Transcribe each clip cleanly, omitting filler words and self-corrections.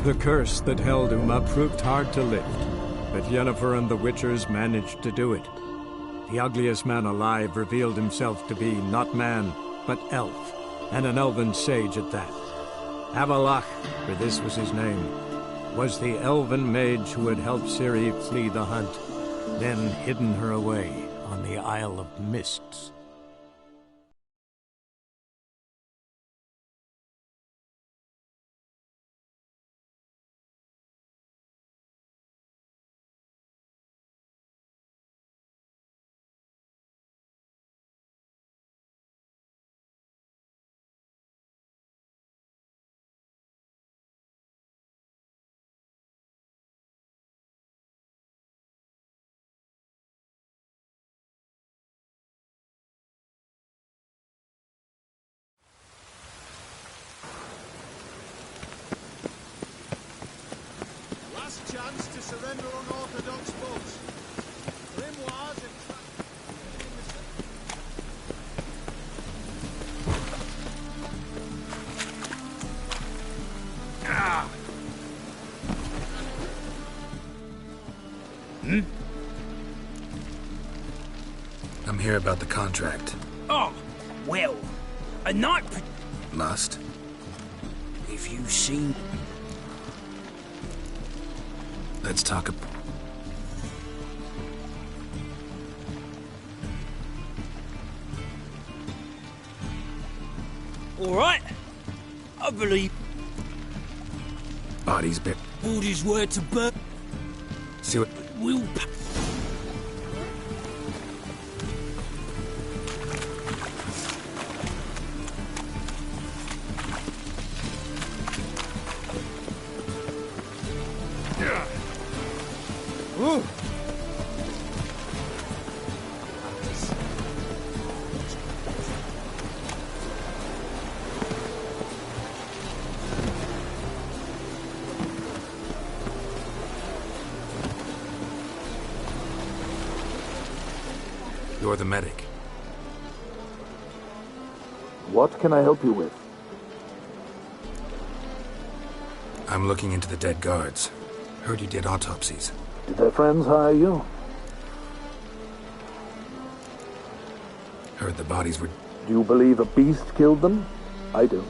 The curse that held Uma proved hard to lift, but Yennefer and the Witchers managed to do it. The ugliest man alive revealed himself to be not man, but elf, and an elven sage at that. Avalach, for this was his name, was the elven mage who had helped Ciri flee the hunt, then hidden her away on the Isle of Mists. Chance to surrender unorthodox foes. Grimoires and I'm here about the contract. Oh, well, a night... Must? If you've seen... Let's talk All right. I believe bodies bit. orders were to burn. See what? We'll... Ooh. You're the medic. What can I help you with? I'm looking into the dead guards. Heard you did autopsies. Did their friends hire you? Heard the bodies were... Do you believe a beast killed them? I don't.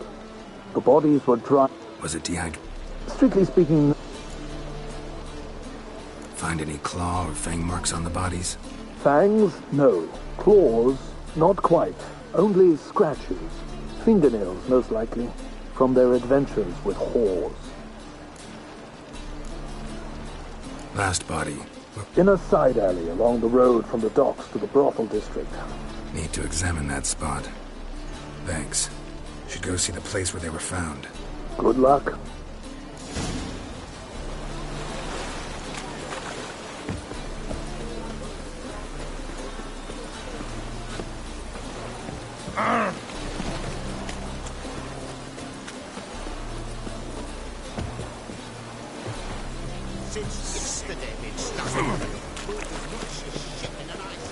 The bodies were dry. Was it dehydrated? Strictly speaking... Find any claw or fang marks on the bodies? Fangs? No. Claws? Not quite. Only scratches. Fingernails, most likely. From their adventures with whores. Last body. In a side alley along the road from the docks to the brothel district. Need to examine that spot. Thanks. Should go see the place where they were found. Good luck. Since yesterday, been stuck as much as shit in an ice.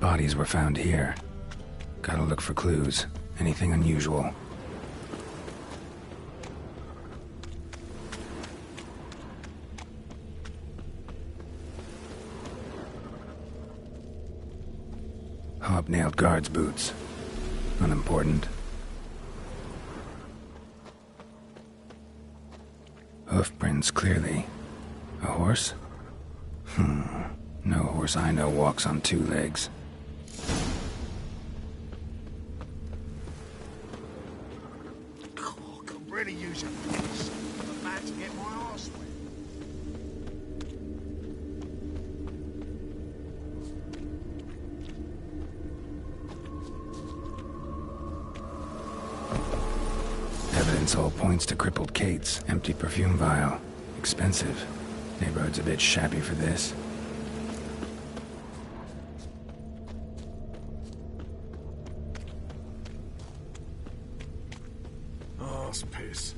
Bodies were found here. Gotta look for clues. Anything unusual. Hobnailed guards' boots. Unimportant. Hoof prints clearly. A horse? No horse I know walks on two legs. Oh, could really use a piss. I'm about to get my arse wet. Evidence all points to crippled Kate's empty perfume vial. Expensive. Neighborhood's a bit shabby for this. Arse piss.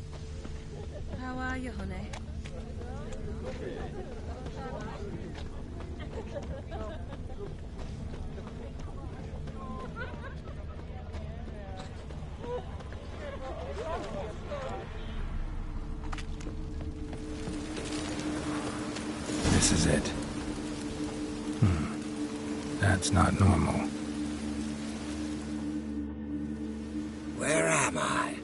How How are you, honey? This is it. That's not normal. Where am I?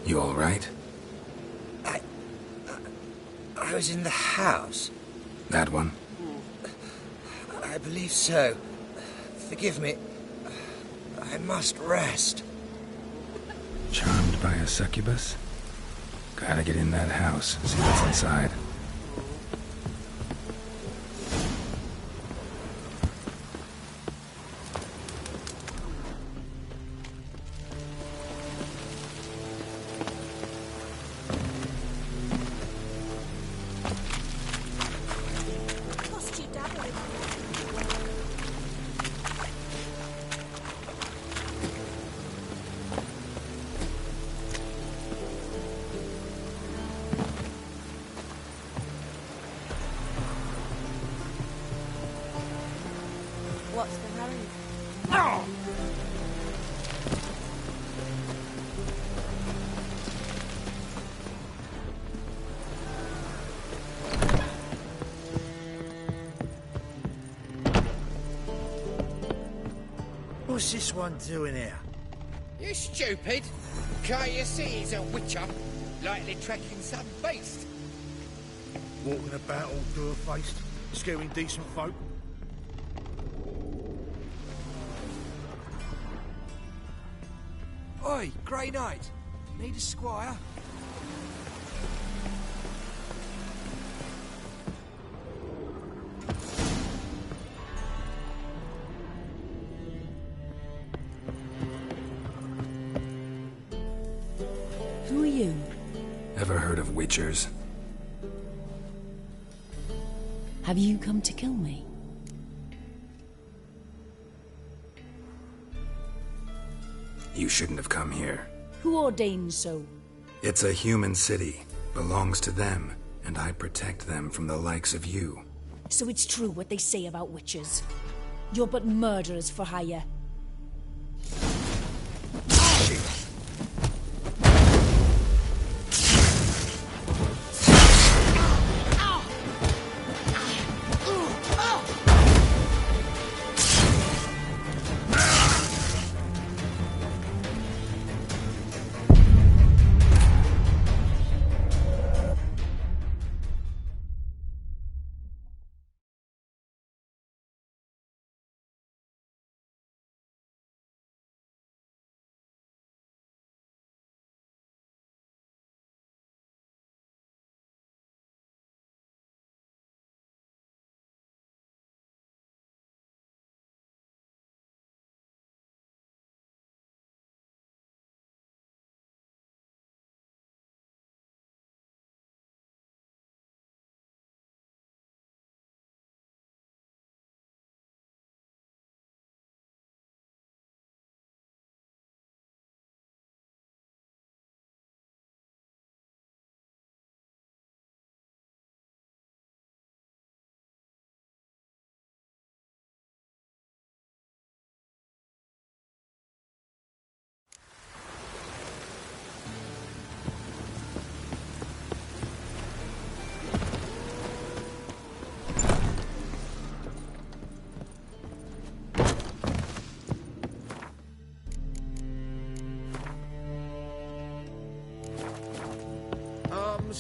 You all right? I was in the house. That one? I believe so. Forgive me. I must rest. Charmed by a succubus? Gotta get in that house, see what's inside. Lost you, Dad. What's the hurry? What's this one doing here? You stupid! Can't you see he's a witcher? Likely tracking some beast. Walking about all door-faced, scaring decent folk? Oi, Grey Knight. Need a squire? Who are you? Ever heard of witchers? Have you come to kill me? You shouldn't have come here. Who ordained so? It's a human city. Belongs to them, and I protect them from the likes of you. So it's true what they say about witches. You're but murderers for hire.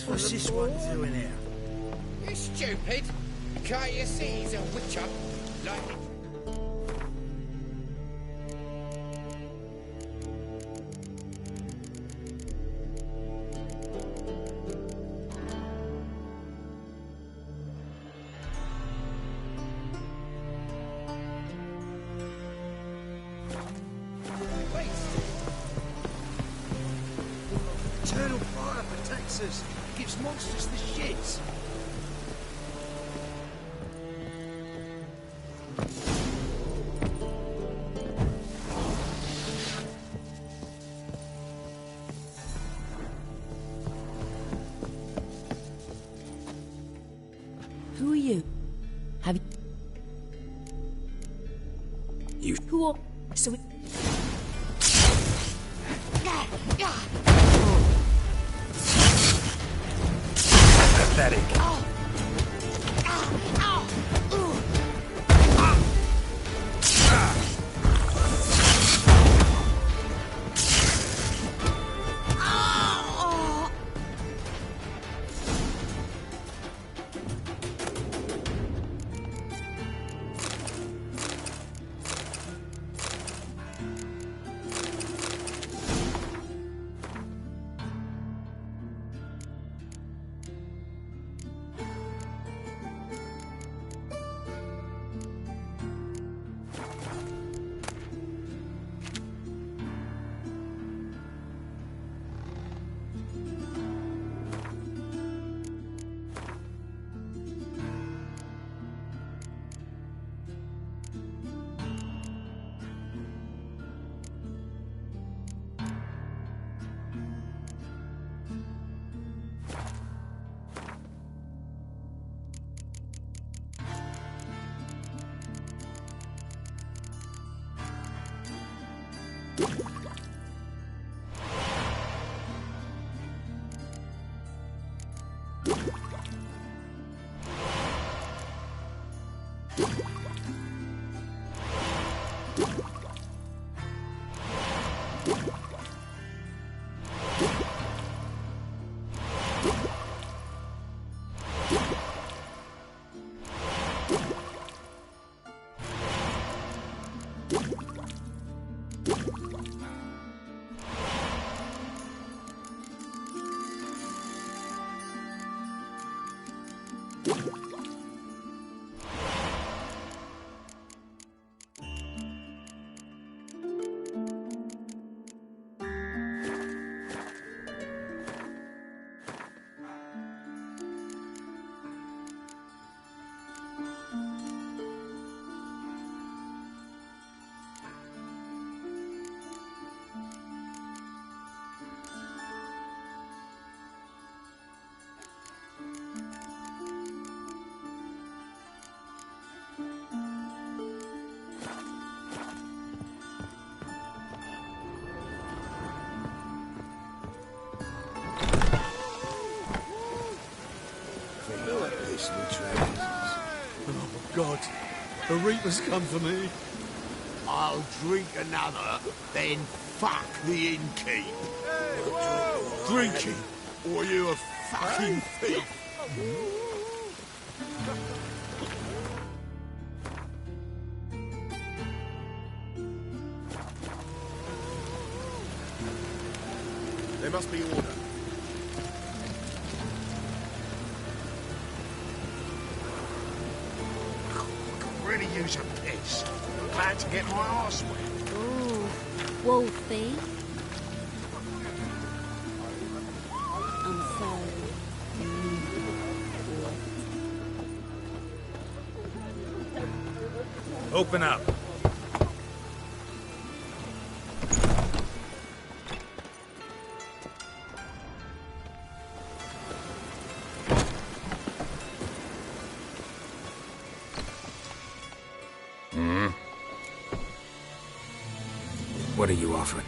What's this one doing here? You stupid! Can't you see he's a witcher? Likely. Eternal fire protects us. Gives monsters the shits. Who are you? Have You... Who are... So we... Pathetic. Oh, God. The Reaper's come for me. I'll drink another, then fuck the innkeep. Drinking, or you a fucking thief. There must be order. Really use a piss. Glad to get my arse wet. Ooh, Wolfie. I'm sorry. Open up. What are you offering?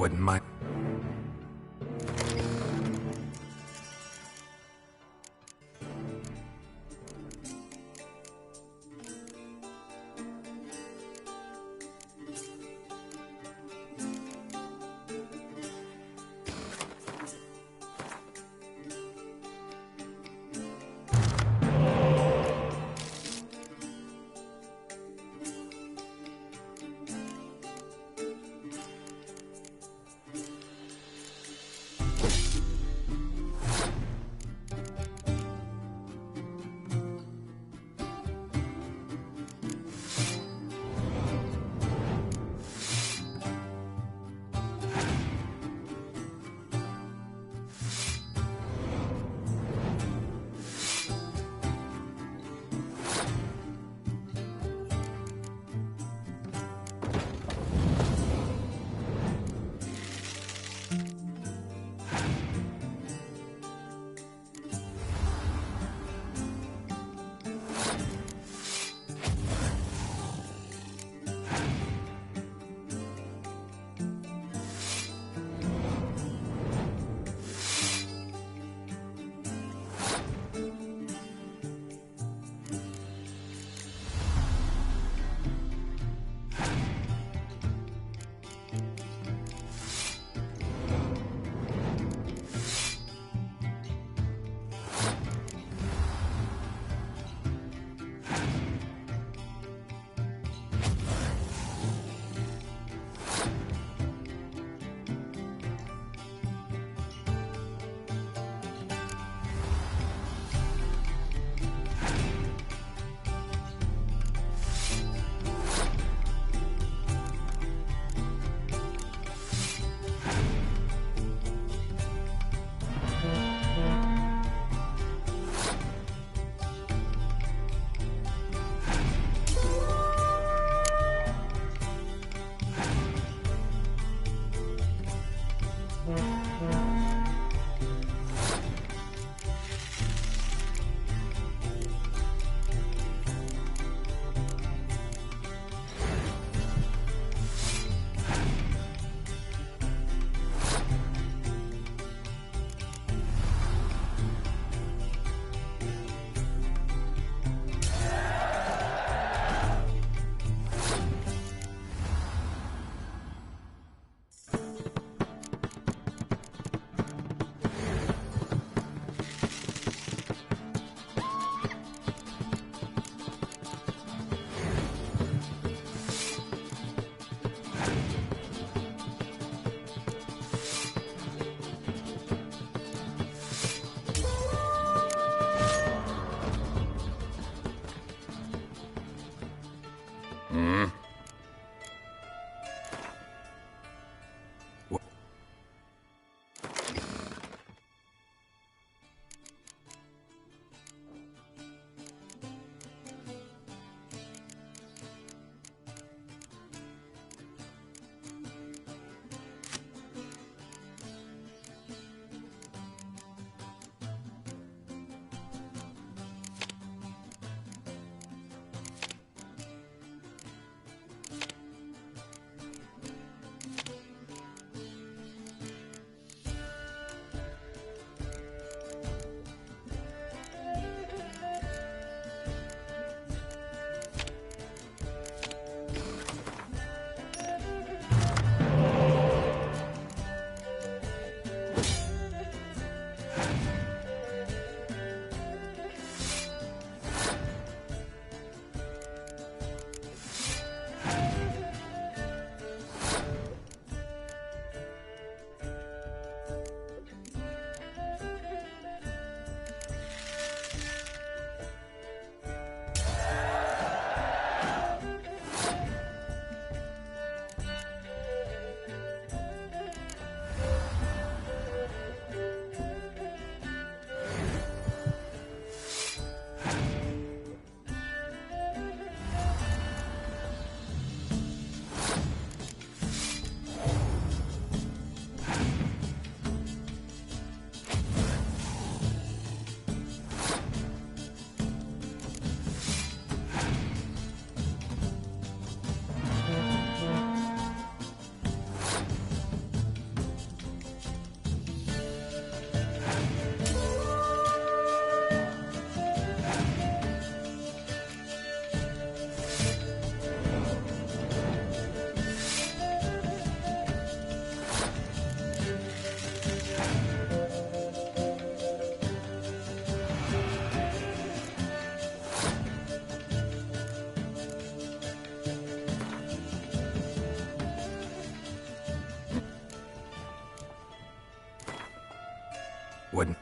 Wouldn't mind. Wouldn't.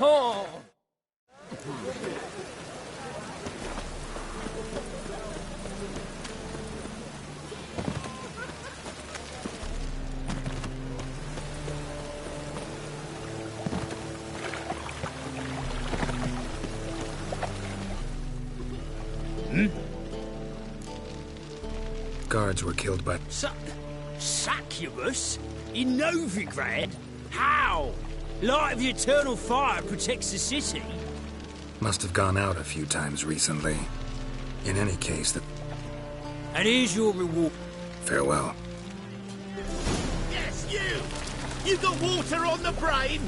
Oh! Guards were killed by... Succubus? In Novigrad? How? Light of the eternal fire protects the city. Must have gone out a few times recently. In any case, the... And here's your reward. Farewell. Yes, you! You got water on the brain?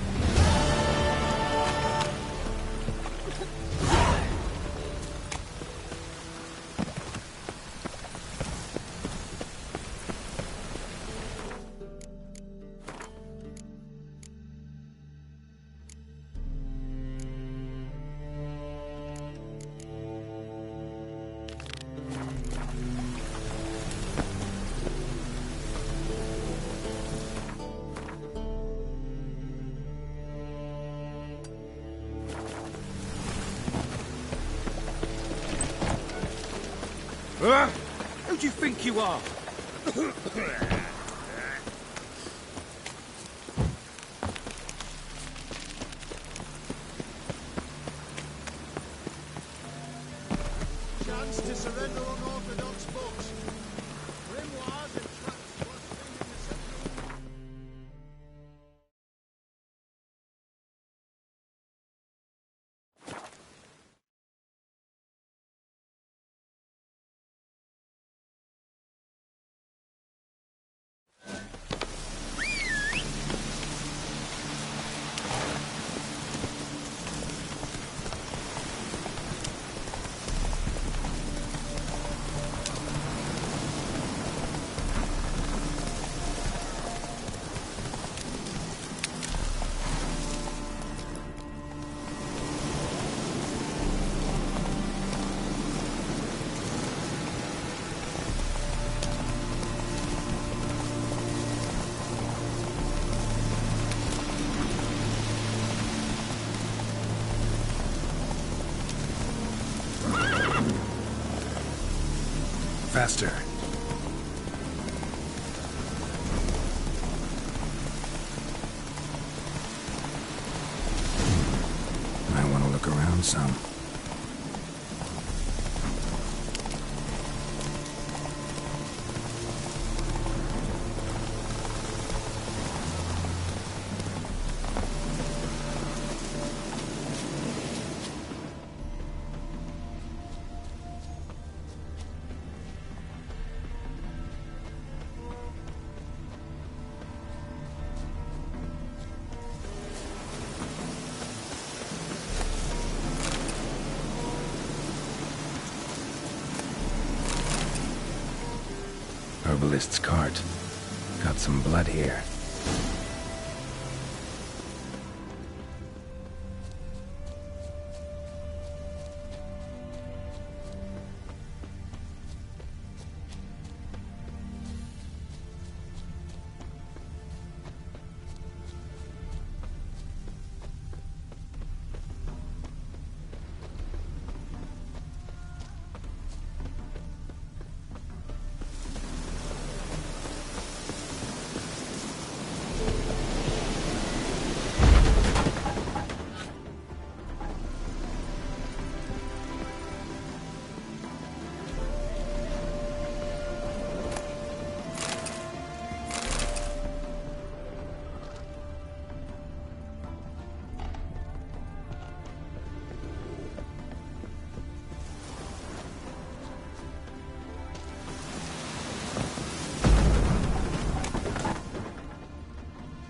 Who do you think you are? Chance to surrender unorthodox books. Grimoires and tracts blaspheming the sacred... faster. I want to look around some. Herbalist's cart. Got some blood here.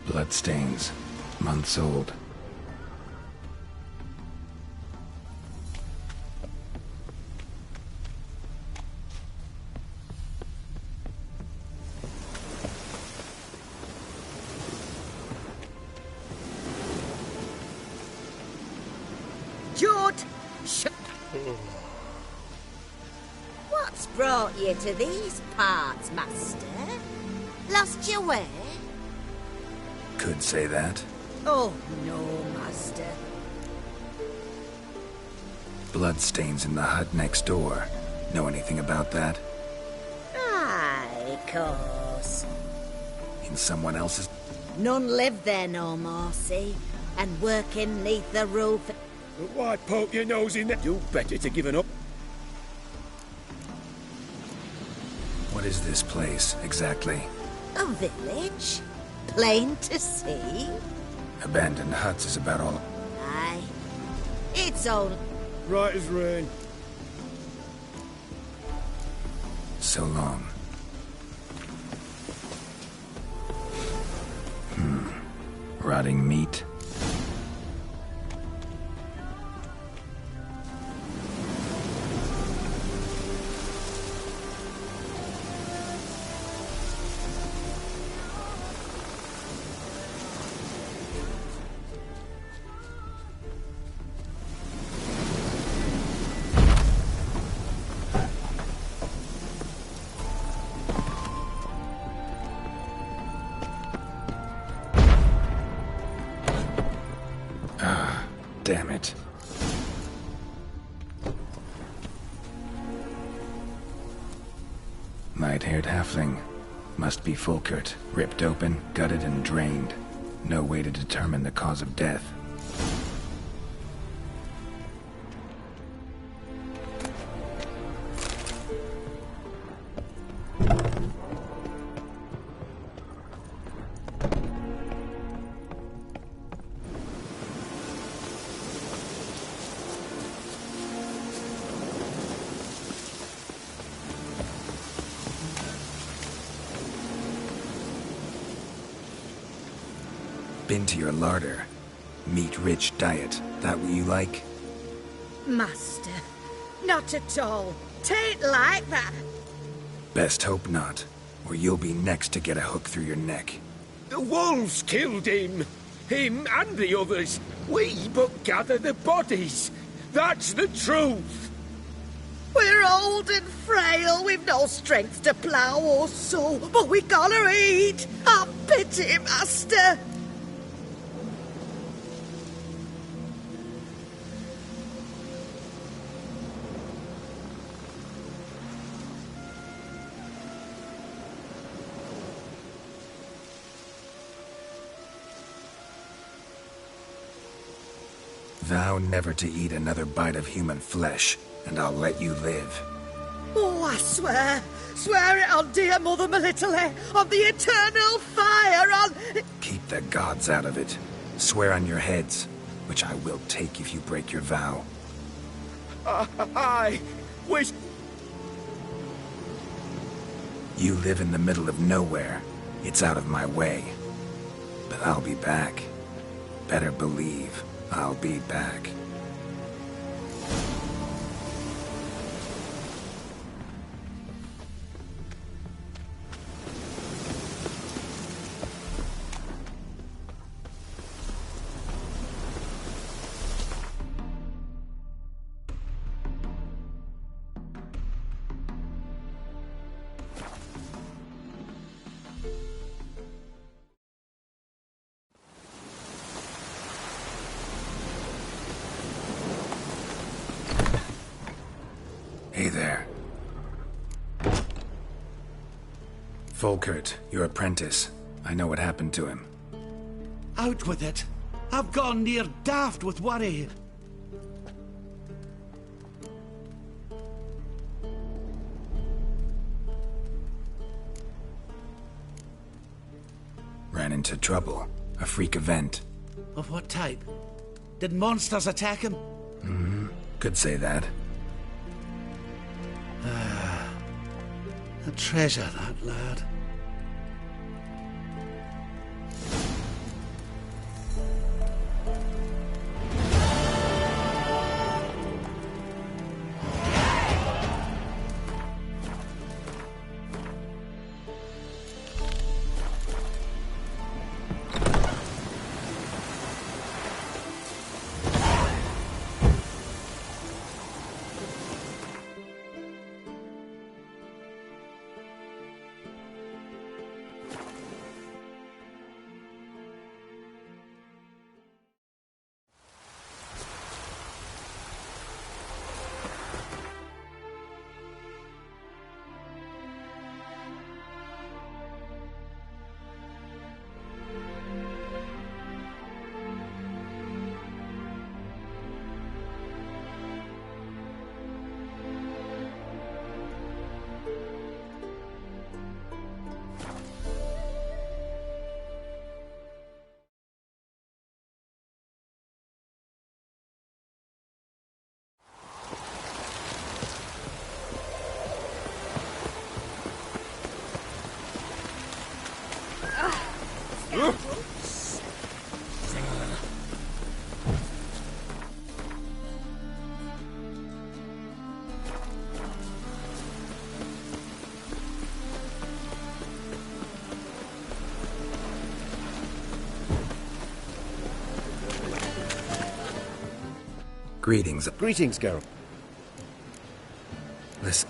Bloodstains. Months old. George! What's brought you to these parts, master? Lost your way? Could say that. Oh, no, master. Bloodstains in the hut next door. Know anything about that? Aye, course. In someone else's... None live there no more, see? And working neath the roof. But why poke your nose in there? You better to give up. What is this place, exactly? A village? Plain to see? Abandoned huts is about all... Aye. It's all... Right as rain. So long. Rotting meat. Damn it. Light-haired halfling. Must be Fulkert. Ripped open, gutted, and drained. No way to determine the cause of death. Been to your larder. Meat-rich diet. That what you like? Master, not at all. Tain't like that. Best hope not, or you'll be next to get a hook through your neck. The wolves killed him. Him and the others. We but gather the bodies. That's the truth. We're old and frail, we've no strength to plough or sow, but we gotta eat. Have pity, master. Vow never to eat another bite of human flesh, and I'll let you live. Oh, I swear. Swear it on dear Mother Melitele, on the eternal fire, on... Keep the gods out of it. Swear on your heads, which I will take if you break your vow. I wish... You live in the middle of nowhere. It's out of my way. But I'll be back. Better believe I'll be back. Hey there. Volkert, your apprentice. I know what happened to him. Out with it. I've gone near daft with worry. Ran into trouble. A freak event. Of what type? Did monsters attack him? Could say that. A treasure, that lad. Greetings. Greetings, Geralt. Listen.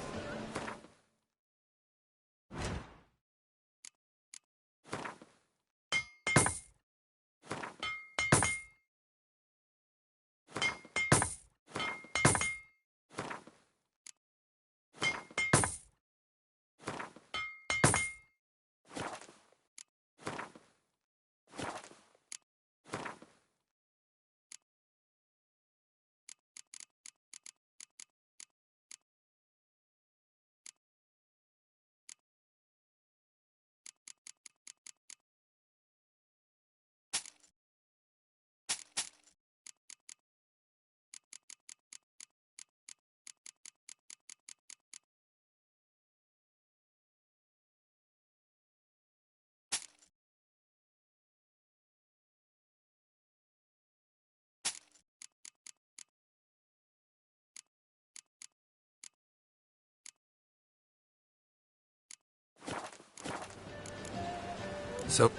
So...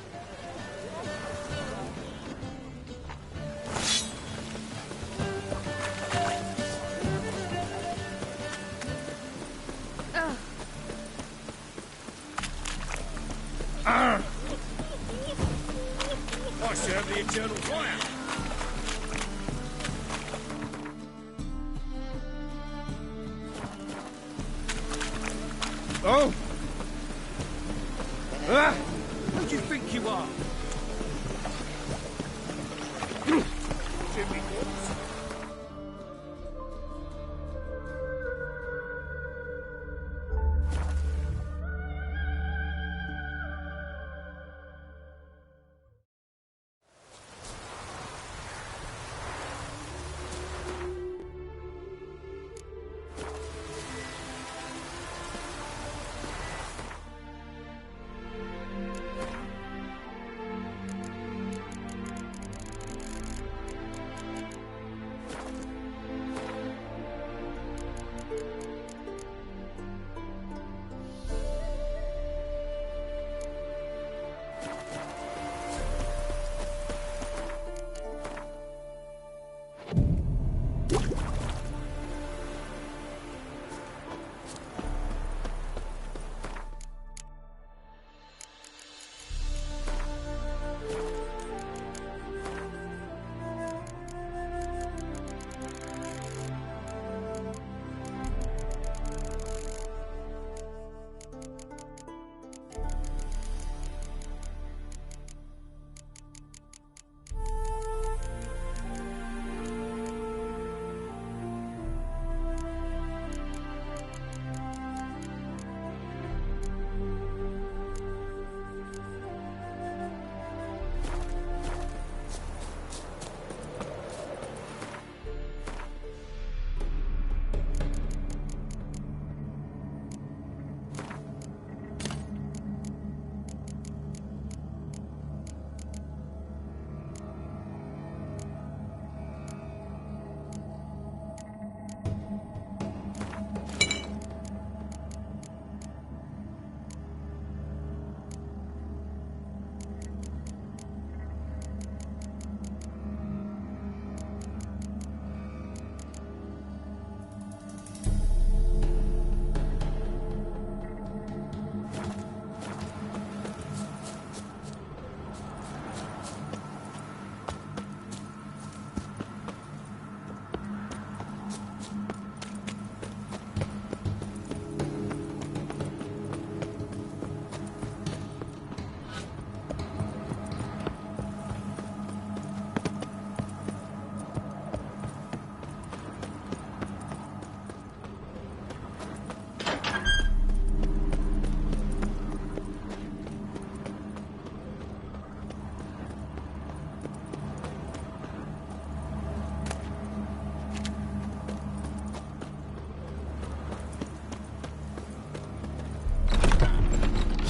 I serve the eternal fire. Oh! Ah! Who do you think you are? Jimmy Woods.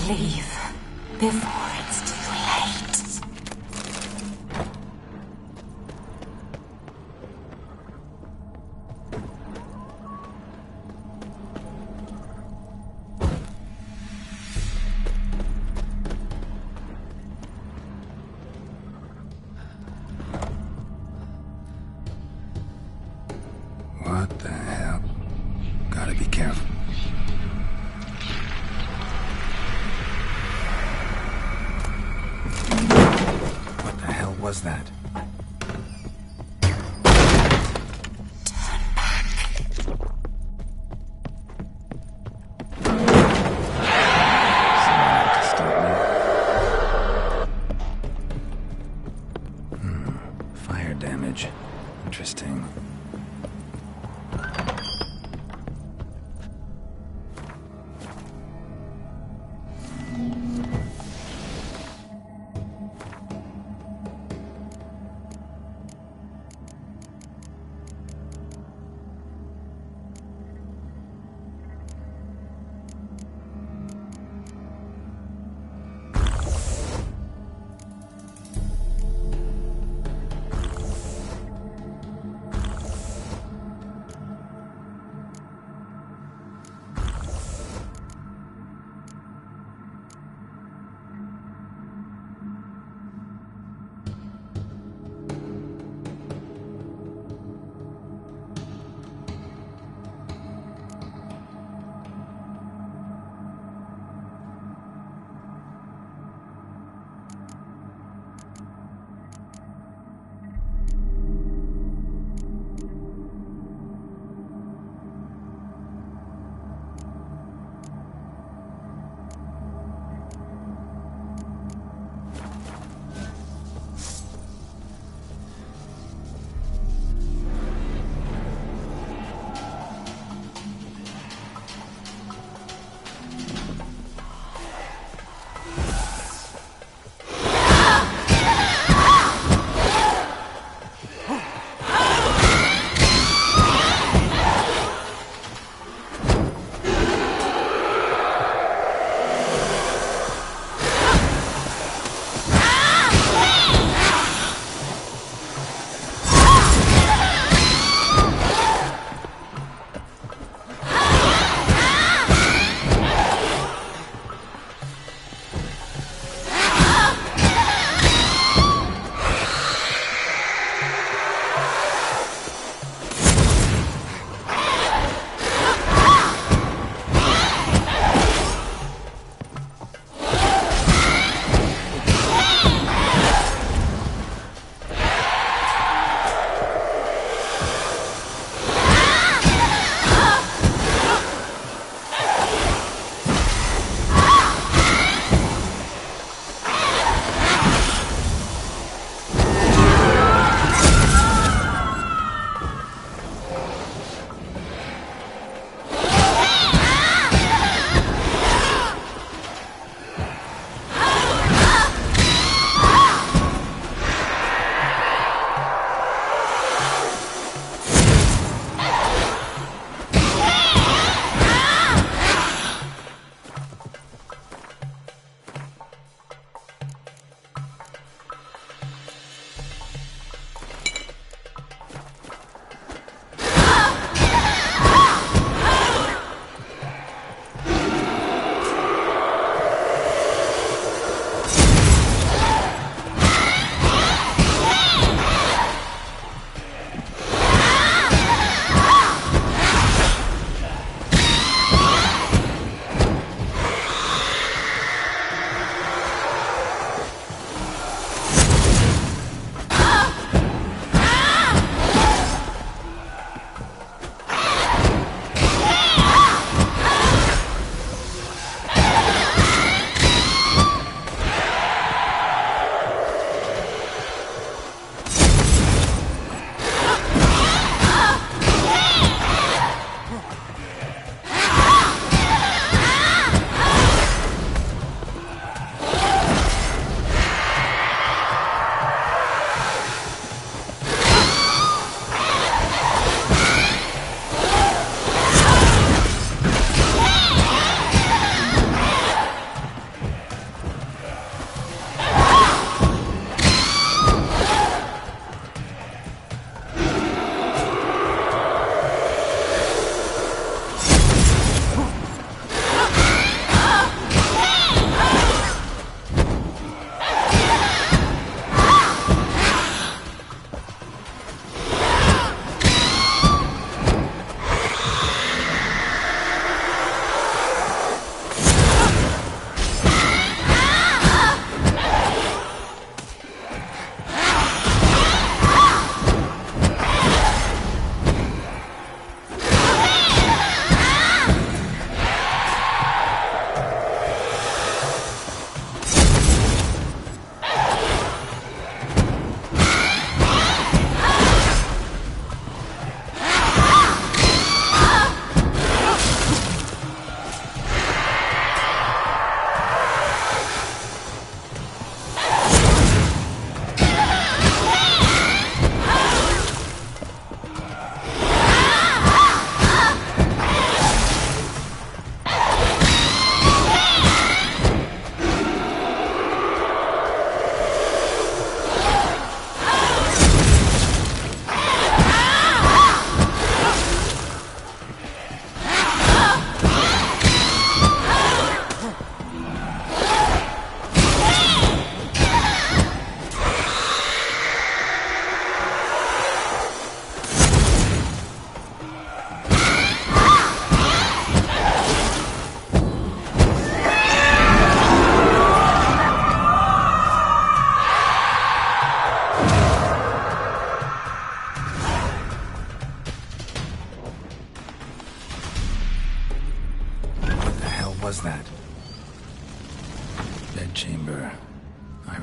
Leave before it's too late. What the hell? Gotta be careful. What the hell was that? Fire damage. Interesting.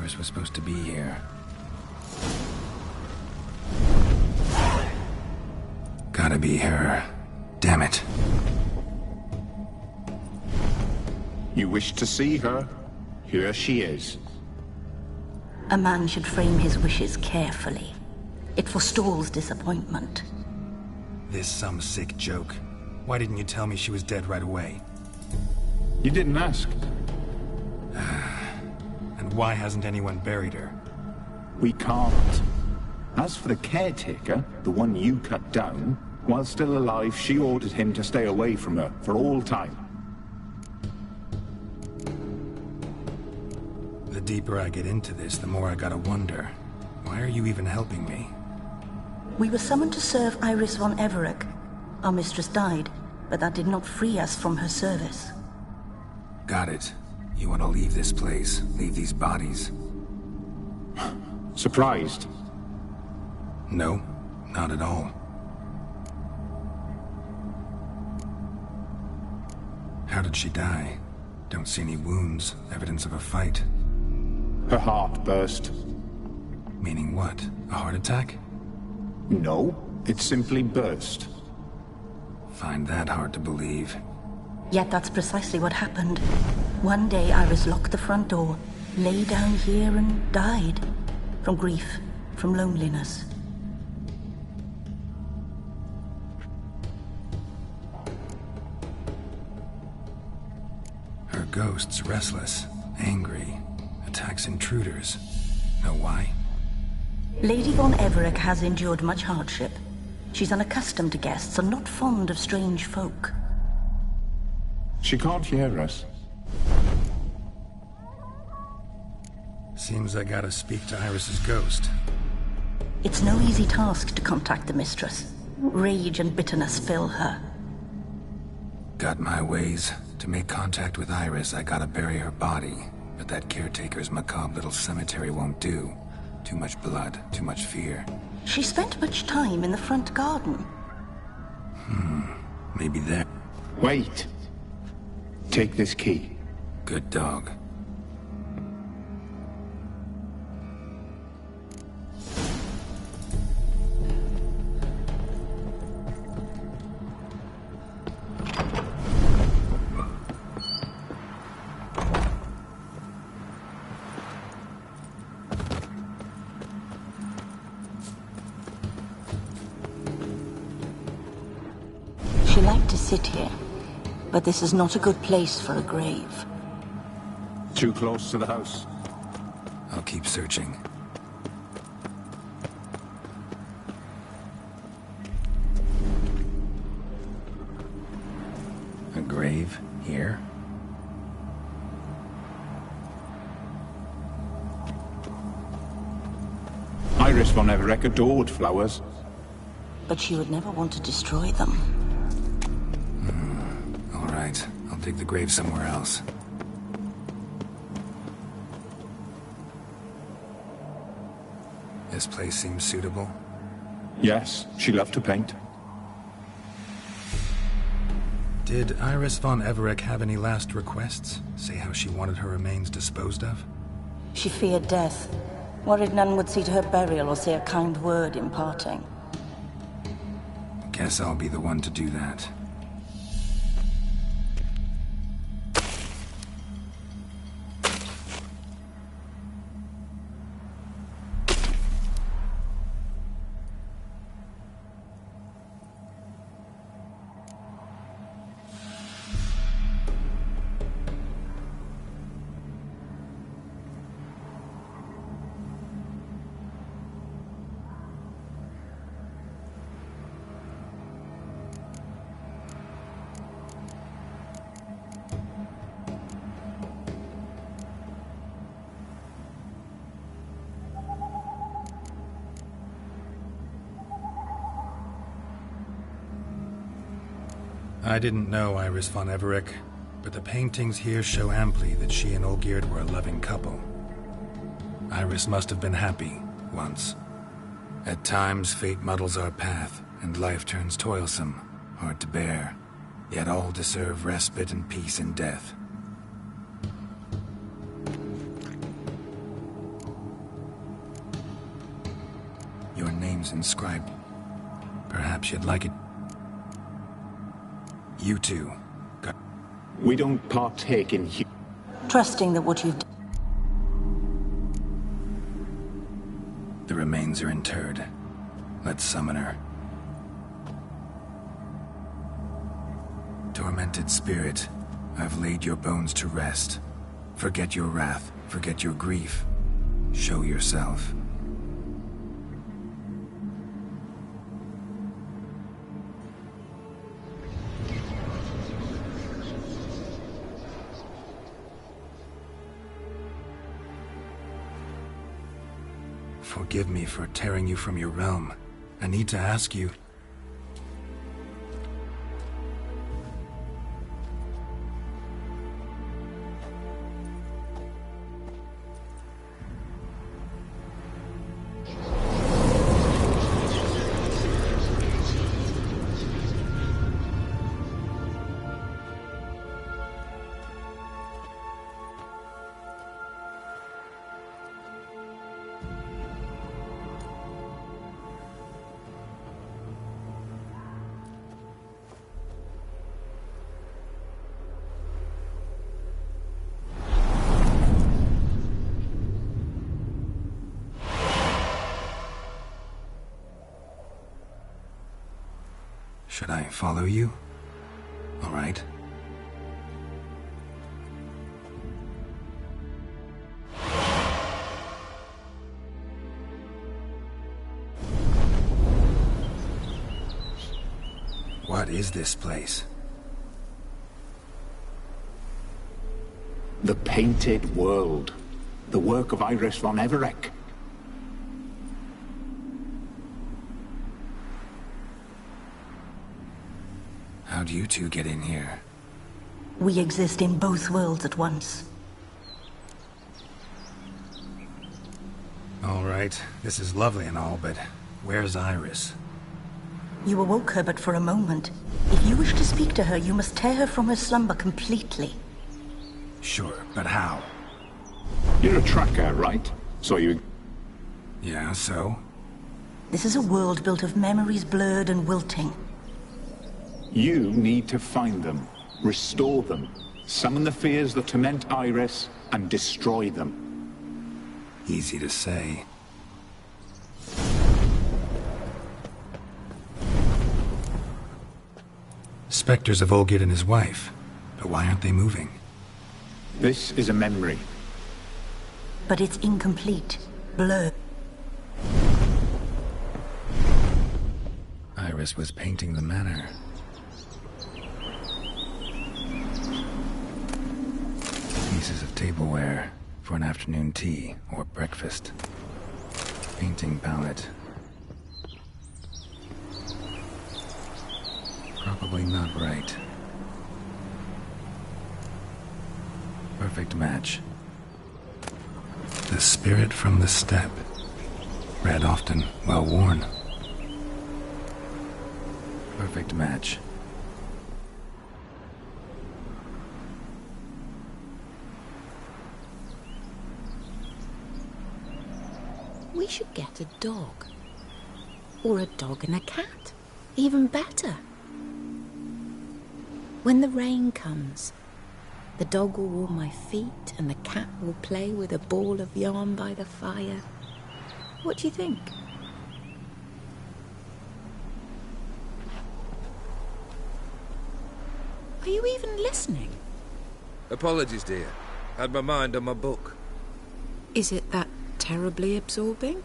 Iris was supposed to be here. Gotta be her. Damn it. You wish to see her? Here she is. A man should frame his wishes carefully. It forestalls disappointment. This some sick joke. Why didn't you tell me she was dead right away? You didn't ask. And why hasn't anyone buried her? We can't. As for the caretaker, the one you cut down, while still alive, she ordered him to stay away from her for all time. The deeper I get into this, the more I gotta wonder. Why are you even helping me? We were summoned to serve Iris von Everec. Our mistress died, but that did not free us from her service. Got it. You want to leave this place, leave these bodies. Surprised? No, not at all. How did she die? Don't see any wounds, evidence of a fight. Her heart burst. Meaning what? A heart attack? No, it simply burst. Find that hard to believe. Yet that's precisely what happened. One day Iris locked the front door, lay down here and died. From grief, from loneliness. Her ghost's restless, angry, attacks intruders. Know why? Lady von Everec has endured much hardship. She's unaccustomed to guests and not fond of strange folk. She can't hear us. Seems I gotta speak to Iris's ghost. It's no easy task to contact the mistress. Rage and bitterness fill her. Got my ways. To make contact with Iris, I gotta bury her body. But that caretaker's macabre little cemetery won't do. Too much blood, too much fear. She spent much time in the front garden. Maybe there. Wait. Take this key. Good dog. She liked to sit here, but this is not a good place for a grave. Too close to the house. I'll keep searching. A grave here? Iris von Everec adored flowers. But she would never want to destroy them. All right, I'll dig the grave somewhere else. This place seems suitable. Yes, she loved to paint. Did Iris von Everec have any last requests? Say how she wanted her remains disposed of? She feared death, worried none would see to her burial or say a kind word in parting. Guess I'll be the one to do that. I didn't know Iris von Everec, but the paintings here show amply that she and Olgierd were a loving couple. Iris must have been happy, once. At times, fate muddles our path, and life turns toilsome, hard to bear. Yet all deserve respite and peace in death. bones inscribed. Perhaps you'd like it. You two. We don't partake in Trusting that what you've done. The remains are interred. Let's summon her. Tormented spirit, I've laid your bones to rest. Forget your wrath, forget your grief. Show yourself. Forgive me for tearing you from your realm. I need to ask you... Should I follow you? All right. What is this place? the Painted World, the work of Iris von Everec. How'd you two get in here? We exist in both worlds at once. All right, this is lovely and all, but where's Iris? You awoke her but for a moment. If you wish to speak to her, you must tear her from her slumber completely. Sure, but how? You're a tracker, right? So you... Yeah, so? This is a world built of memories blurred and wilting. You need to find them, restore them, summon the fears that torment Iris, and destroy them. Easy to say. Spectres of Olgierd and his wife. But why aren't they moving? This is a memory. But it's incomplete, blurred. Iris was painting the manor. Pieces of tableware for an afternoon tea or breakfast. Painting palette. Probably not right. Perfect match. The spirit from the steppe. Read often, well worn. Perfect match. We should get a dog. Or a dog and a cat. Even better. When the rain comes, the dog will warm my feet and the cat will play with a ball of yarn by the fire. What do you think? Are you even listening? Apologies, dear. Had my mind on my book. Is it that terribly absorbing?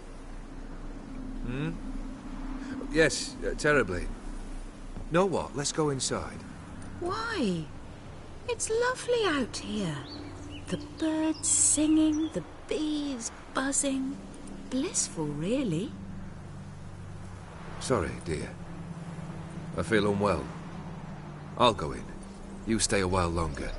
Yes, terribly. Know what? Let's go inside. Why? It's lovely out here. The birds singing, the bees buzzing. Blissful, really. Sorry, dear. I feel unwell. I'll go in. You stay a while longer.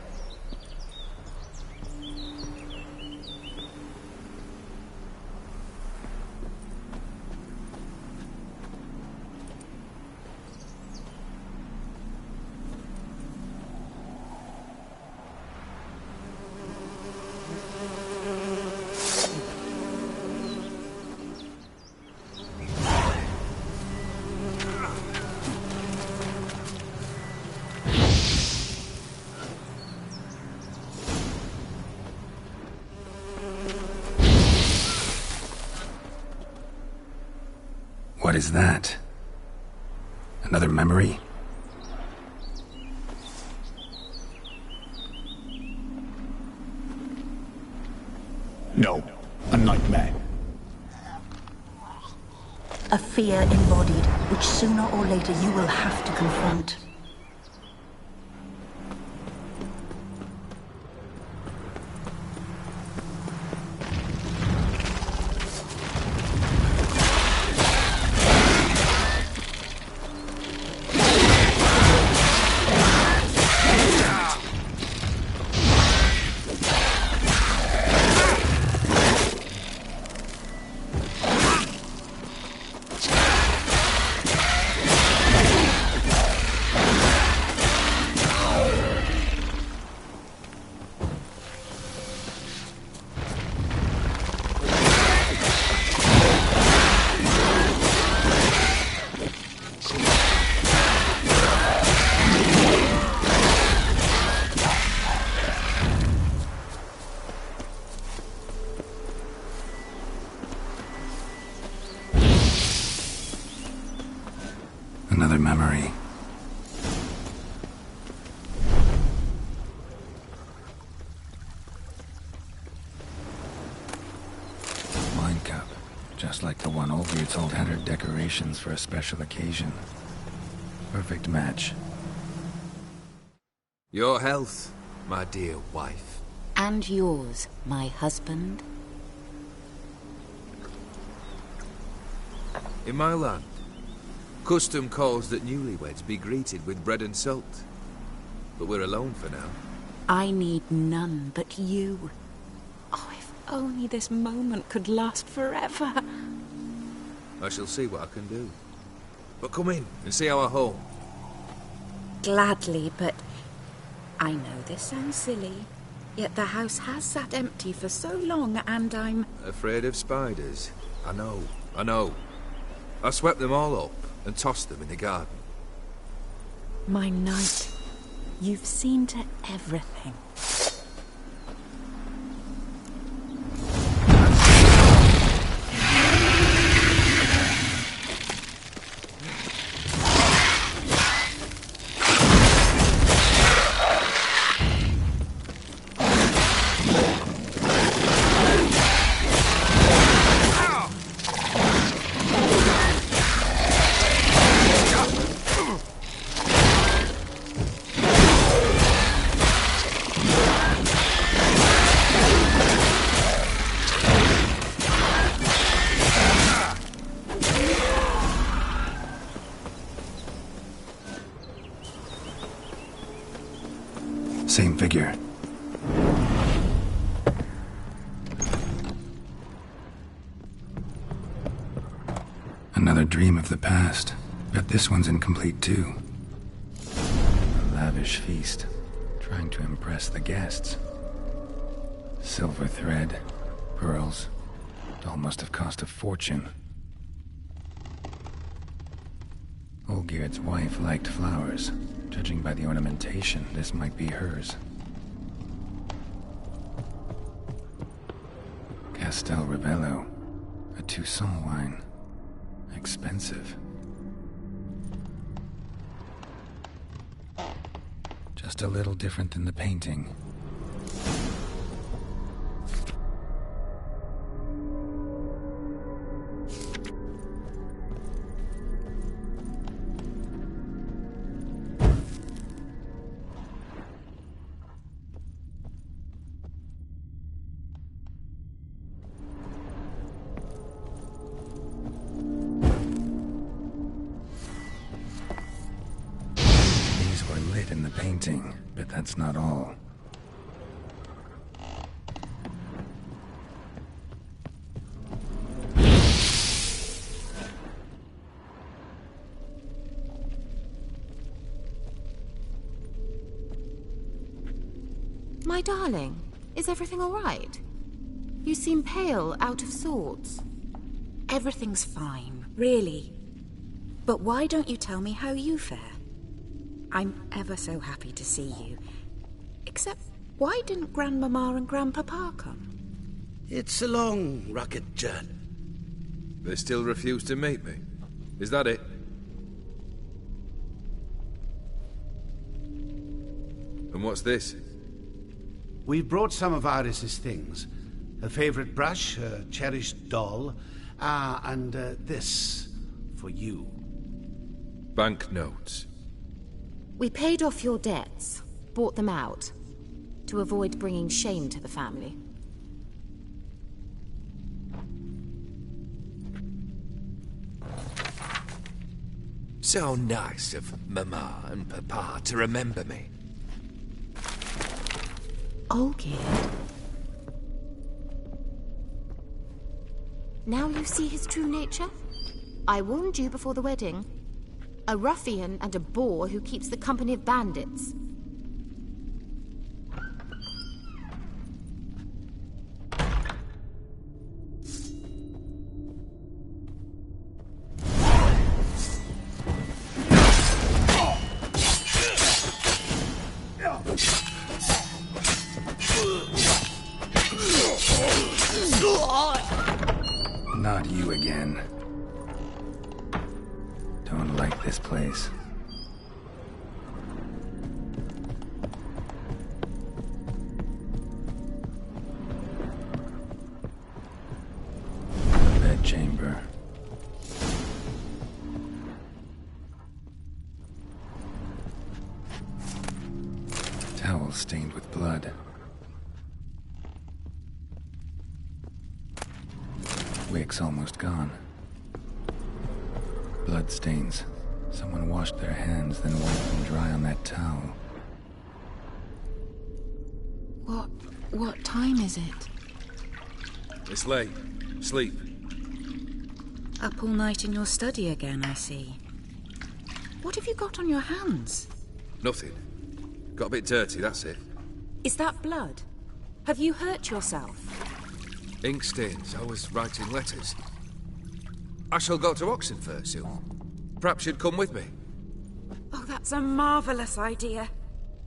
What is that? Another memory? No, a nightmare. A fear embodied, which sooner or later you will have to confront. Another memory. Wine cup. Just like the one Olgierd told had her decorations for a special occasion. Perfect match. Your health, my dear wife. And yours, my husband. In my land, custom calls that newlyweds be greeted with bread and salt. But we're alone for now. I need none but you. Oh, if only this moment could last forever. I shall see what I can do. But come in and see our home. Gladly, but I know this sounds silly, yet the house has sat empty for so long and I'm... Afraid of spiders? I know. I swept them all up and tossed them in the garden. My knight, you've seen to everything. Same figure. Another dream of the past, but this one's incomplete too. A lavish feast, trying to impress the guests. Silver thread, pearls, it all must have cost a fortune. Olgierd's wife liked flowers. Judging by the ornamentation, this might be hers. Castel Rebello, a Toussaint wine. Expensive. Just a little different than the painting. In the painting, but that's not all. My darling, is everything all right? You seem pale, out of sorts. Everything's fine, really. But why don't you tell me how you fare? I'm ever so happy to see you. Except, why didn't Grandmama and Grandpapa come? It's a long, rugged journey. They still refuse to meet me? Is that it? And what's this? We've brought some of Iris's things. Her favorite brush, her cherished doll, and this for you. Banknotes. We paid off your debts, bought them out, to avoid bringing shame to the family. So nice of Mama and Papa to remember me. Olgierd. Now you see his true nature? I warned you before the wedding. A ruffian and a boor who keeps the company of bandits. Not you again. Don't like this place. Bedchamber. Towel stained with blood. Wick's almost gone. Blood stains. Someone washed their hands, then wiped them dry on that towel. What time is it? It's late. Sleep. Up all night in your study again, I see. What have you got on your hands? Nothing. Got a bit dirty, that's it. Is that blood? Have you hurt yourself? Ink stains. I was writing letters. I shall go to Oxenfurt soon. Perhaps you'd come with me. Oh, that's a marvellous idea.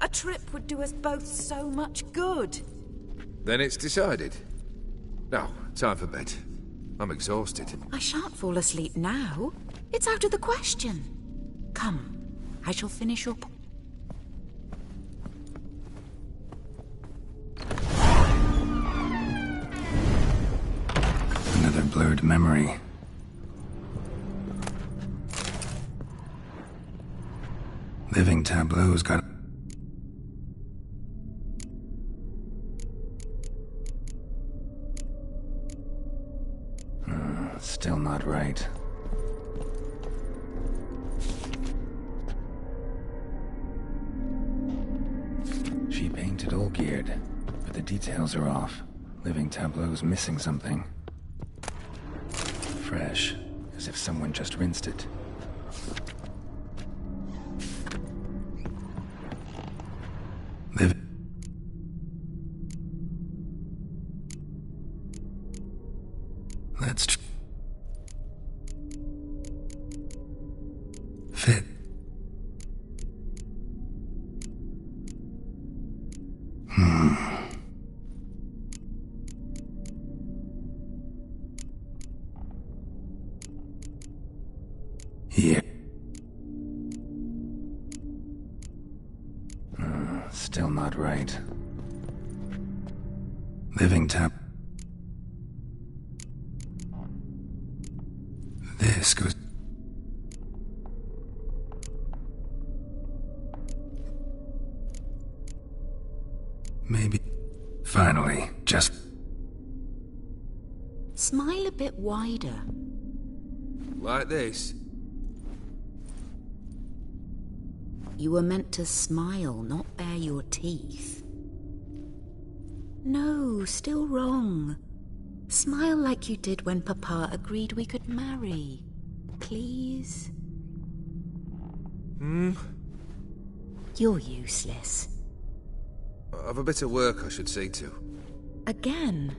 A trip would do us both so much good. Then it's decided. Now, time for bed. I'm exhausted. I shan't fall asleep now. It's out of the question. Come, I shall finish your... Another blurred memory. Living tableau's got... Still not right. She painted Olgierd, but the details are off. Living tableau's missing something. Fresh, as if someone just rinsed it. Let's fit. Here. Still not right. Living tab. This goes... Maybe... Finally, just... Smile a bit wider. Like this? You were meant to smile, not bare your teeth. No, still wrong. Smile like you did when Papa agreed we could marry. Please? You're useless. I've a bit of work I should see to. Again?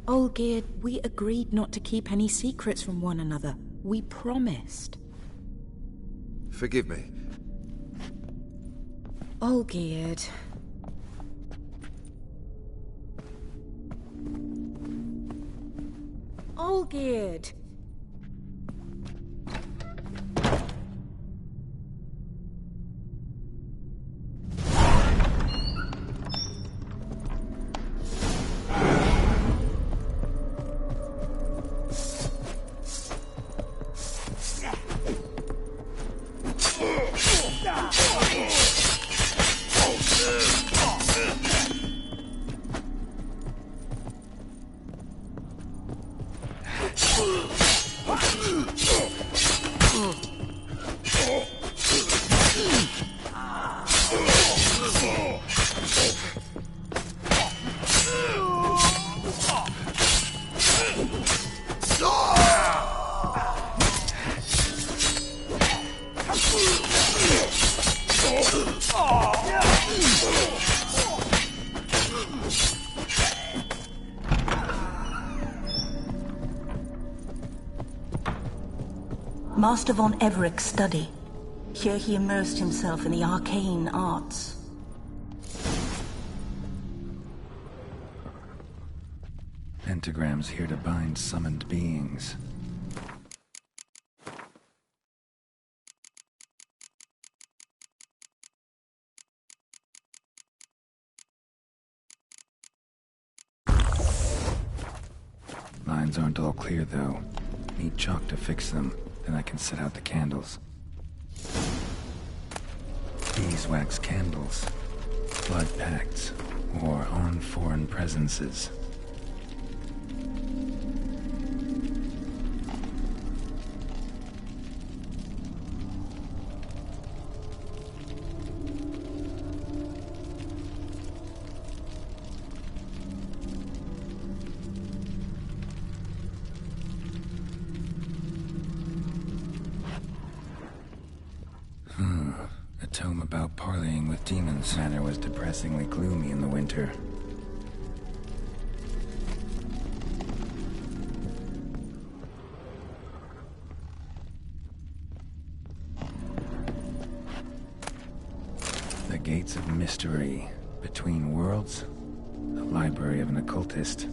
Olgierd, we agreed not to keep any secrets from one another. We promised. Forgive me. Olgierd. Olgierd! Master von Evereck's study. Here he immersed himself in the arcane arts. Pentagrams here to bind summoned beings. Lines aren't all clear, though. Need chalk to fix them, then I can set out the candles. Beeswax candles, blood pacts, or on foreign presences. A tome about parleying with demons. Manor was depressingly gloomy in the winter. The Gates of Mystery. Between Worlds. The Library of an Occultist.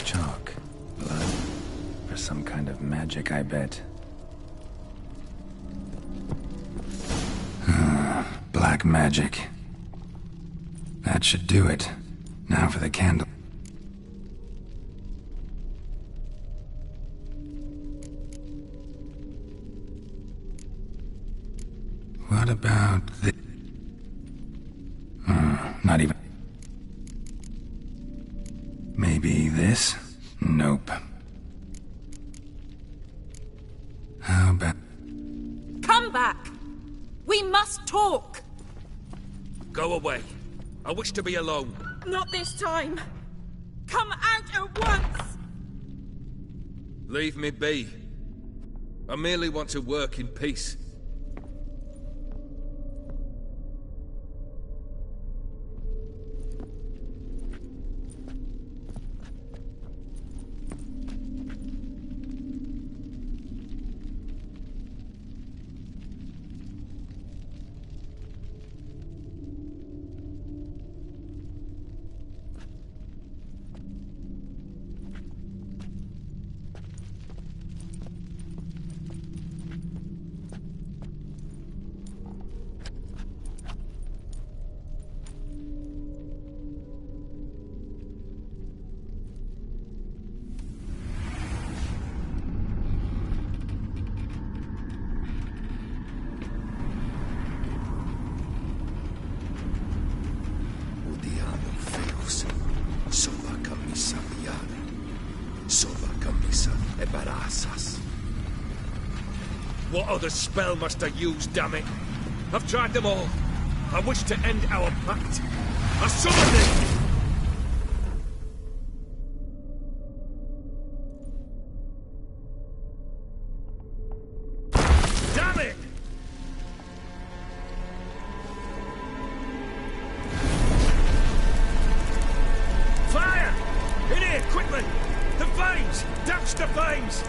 Chalk. Blood. For some kind of magic, I bet. Black magic. That should do it. Now for the candle. What about the... not even... Maybe this? Nope. How about... Come back! We must talk! Go away. I wish to be alone. Not this time! Come out at once! Leave me be. I merely want to work in peace. What other spell must I use, damn it? I've tried them all. I wish to end our pact. I summon thee! Damn it! Fire! In here, quickly! The flames! Douse the flames!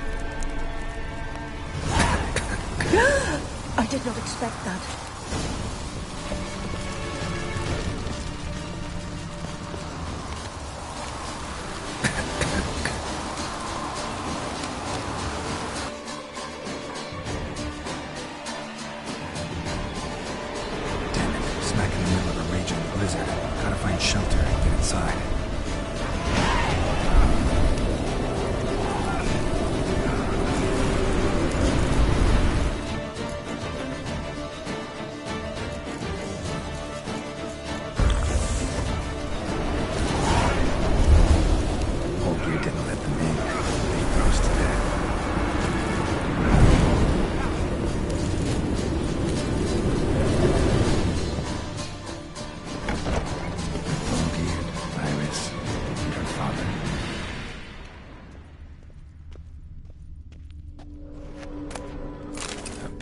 I did not expect that. Damn it, smack in the middle of a raging blizzard. Gotta find shelter and get inside.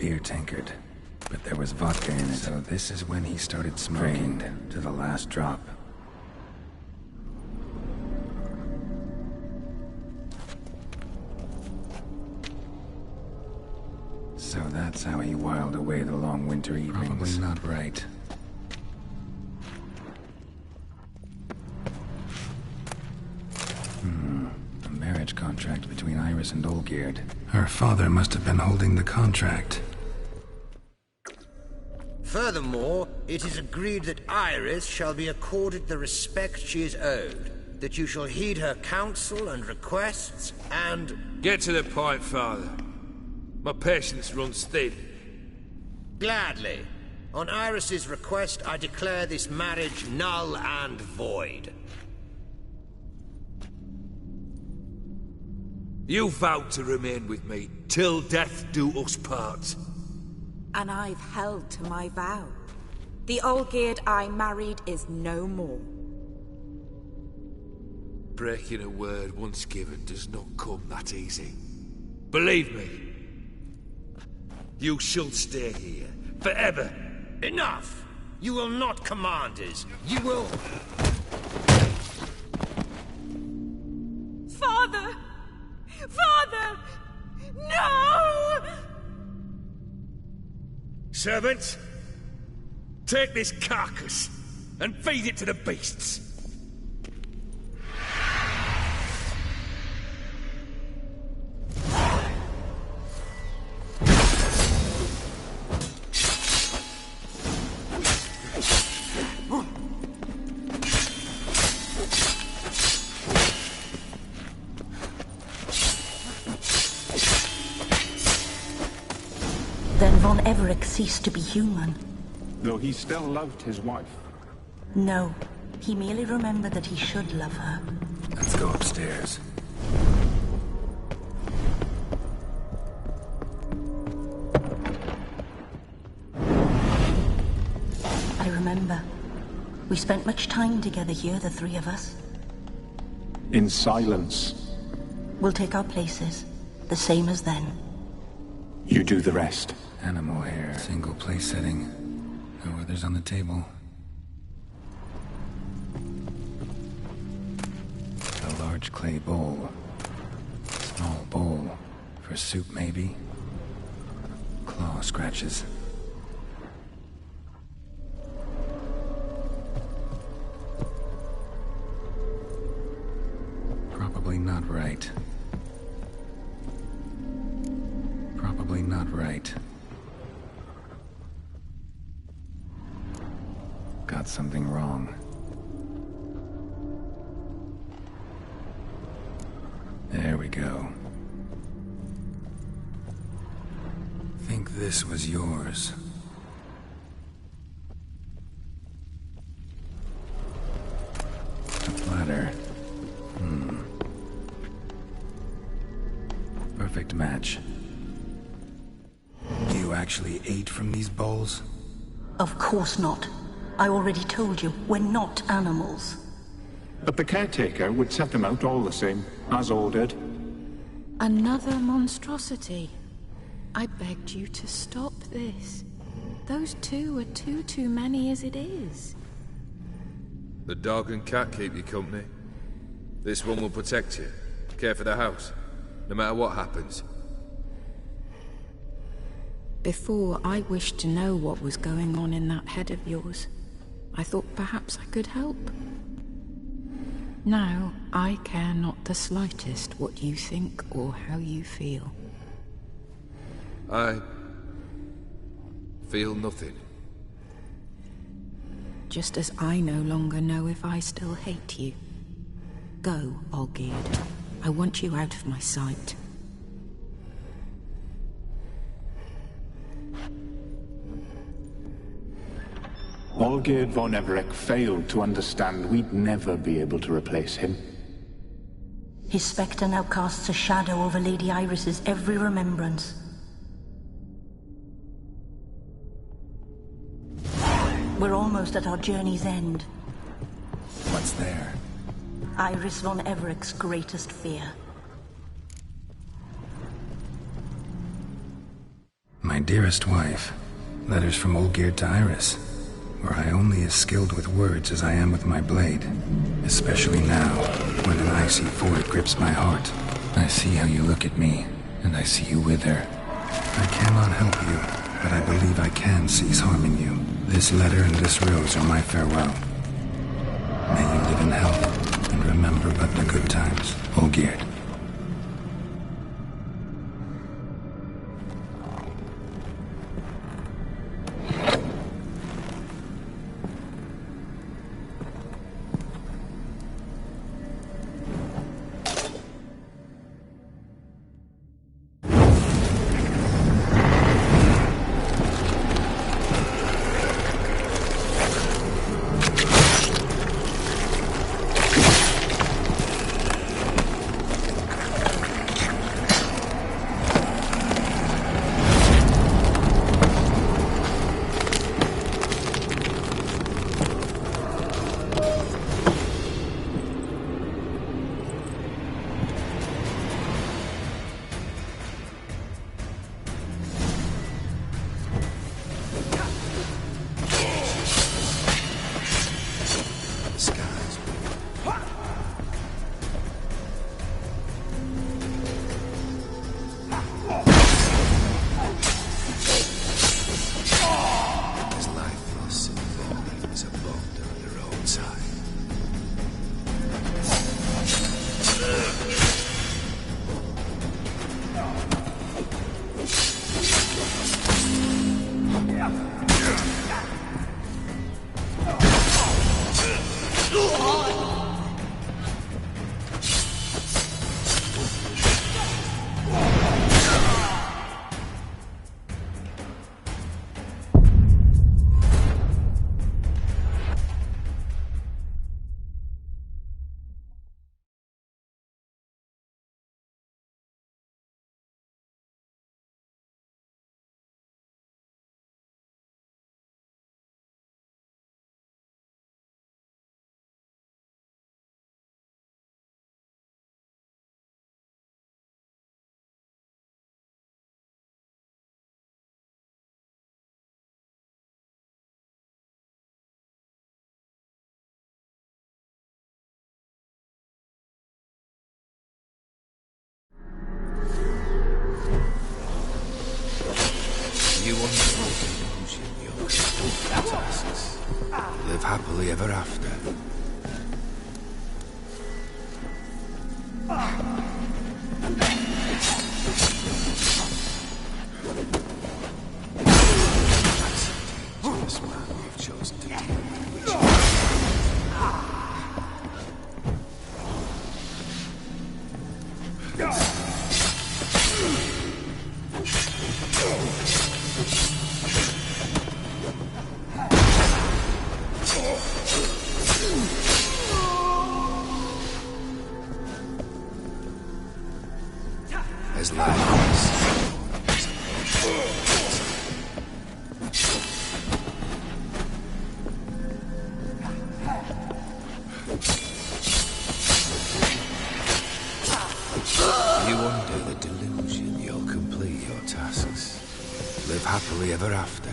beer tankard, but there was vodka in it, so this is when he started smoking. Drained to the last drop. So that's how he whiled away the long winter evenings. Probably not right. A marriage contract between Iris and Olgierd. Her father must have been holding the contract. Furthermore, it is agreed that Iris shall be accorded the respect she is owed, that you shall heed her counsel and requests, and... Get to the point, Father. My patience runs thin. Gladly. On Iris's request, I declare this marriage null and void. You vowed to remain with me till death do us part. And I've held to my vow. The Olgierd I married is no more. Breaking a word once given does not come that easy. Believe me. You shall stay here, forever. Enough! You will not command us. You will... Father! Father! No! Servants, take this carcass and feed it to the beasts. Then Von Everec ceased to be human. Though he still loved his wife. No, he merely remembered that he should love her. Let's go upstairs. I remember. We spent much time together here, the three of us. In silence. We'll take our places, the same as then. You do the rest. Animal hair. Single place setting. No others on the table. A large clay bowl. Small bowl. For soup, maybe? Claw scratches. Probably not right. Probably not right. Got something wrong. There we go. Think this was yours. A platter. Perfect match. You actually ate from these bowls? Of course not. I already told you, we're not animals. But the caretaker would set them out all the same, as ordered. Another monstrosity. I begged you to stop this. Those two are too many as it is. The dog and cat keep you company. This one will protect you, care for the house, no matter what happens. Before, I wished to know what was going on in that head of yours. I thought perhaps I could help. Now, I care not the slightest what you think or how you feel. I feel nothing. Just as I no longer know if I still hate you. Go, Olgierd. I want you out of my sight. Olgierd von Everec failed to understand we'd never be able to replace him. His spectre now casts a shadow over Lady Iris's every remembrance. We're almost at our journey's end. What's there? Iris von Everec's greatest fear. My dearest wife, letters from Olgierd to Iris, where I only as skilled with words as I am with my blade, especially now, when an icy void grips my heart. I see how you look at me, and I see you with her. I cannot help you, but I believe I can cease harming you. This letter and this rose are my farewell. May you live in health, and remember but the good times, Olgierd. You unfold your tasks. Live happily ever after. That's a dangerous man you've chosen to deal with. As life is. You undo the delusion, you'll complete your tasks. Live happily ever after.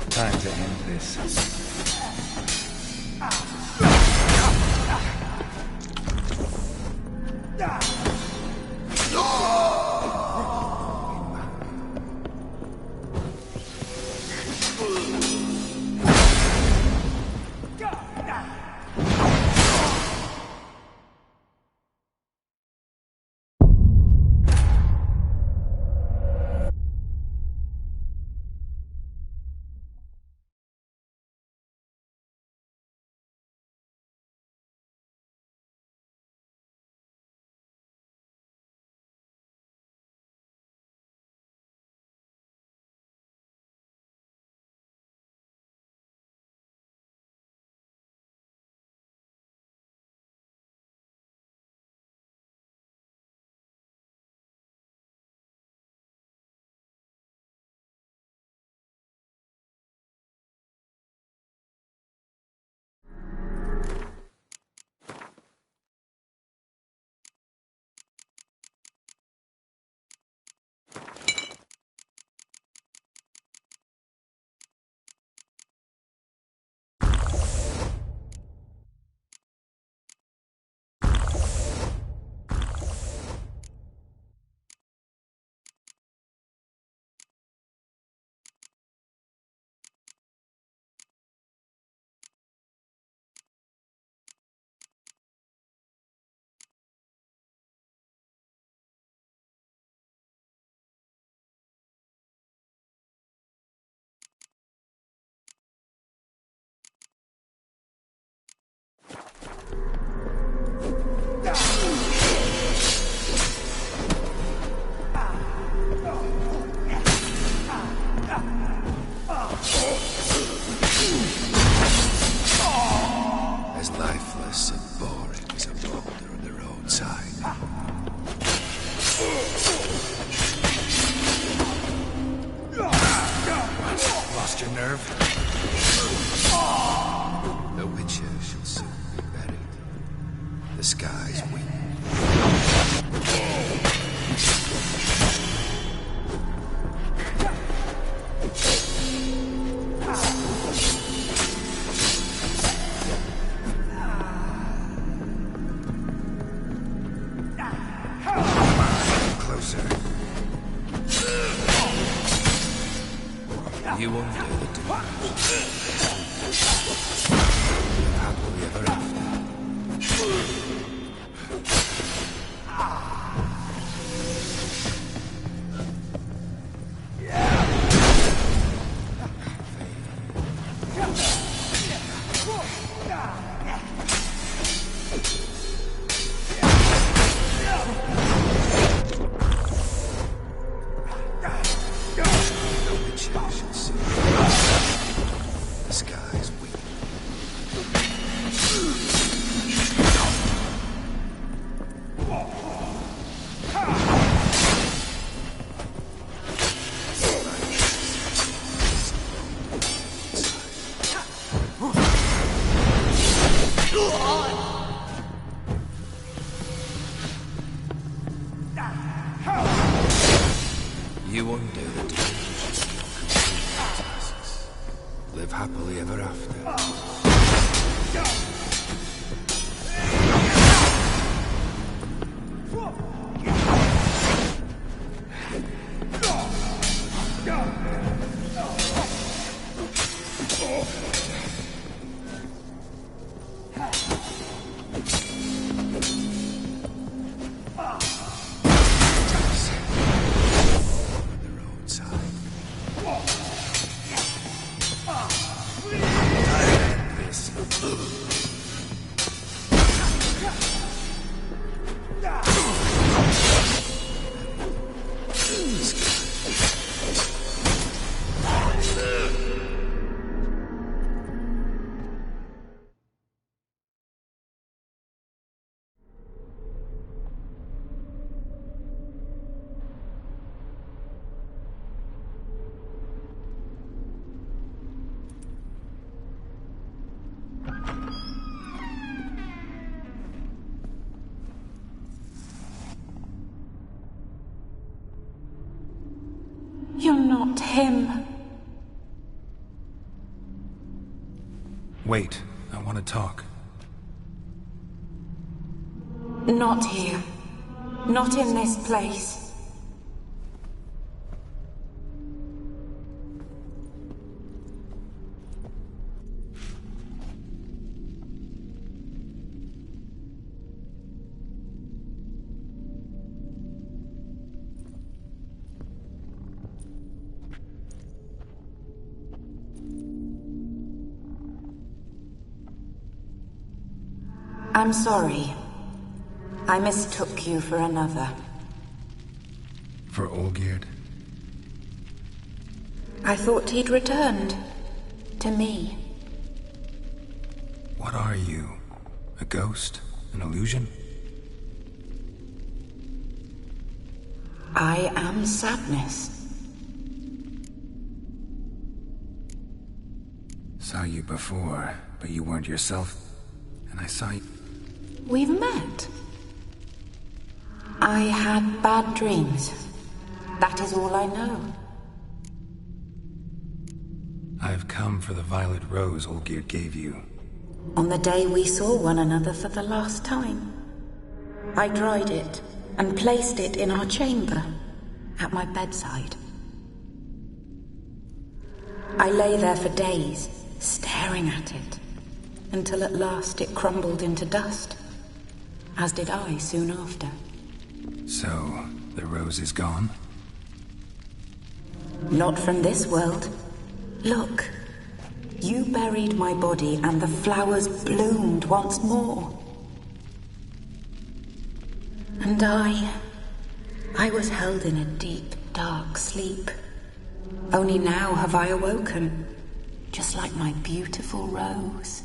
Time to end this. The Witcher shall soon be buried. The skies weep. You won't do it to me. Happily ever after. You undo the damage. Tasks. Live happily ever after. You're not him. Wait, I want to talk. Not here. Not in this place. I'm sorry. I mistook you for another. For Olgierd? I thought he'd returned. To me. What are you? A ghost? An illusion? I am sadness. Saw you before, but you weren't yourself. And I saw you. We've met. I had bad dreams. That is all I know. I've come for the violet rose Olgierd gave you. On the day we saw one another for the last time, I dried it and placed it in our chamber, at my bedside. I lay there for days, staring at it, until at last it crumbled into dust, as did I soon after. So, the rose is gone? Not from this world. Look, you buried my body and the flowers bloomed once more. And I was held in a deep, dark sleep. Only now have I awoken, just like my beautiful rose.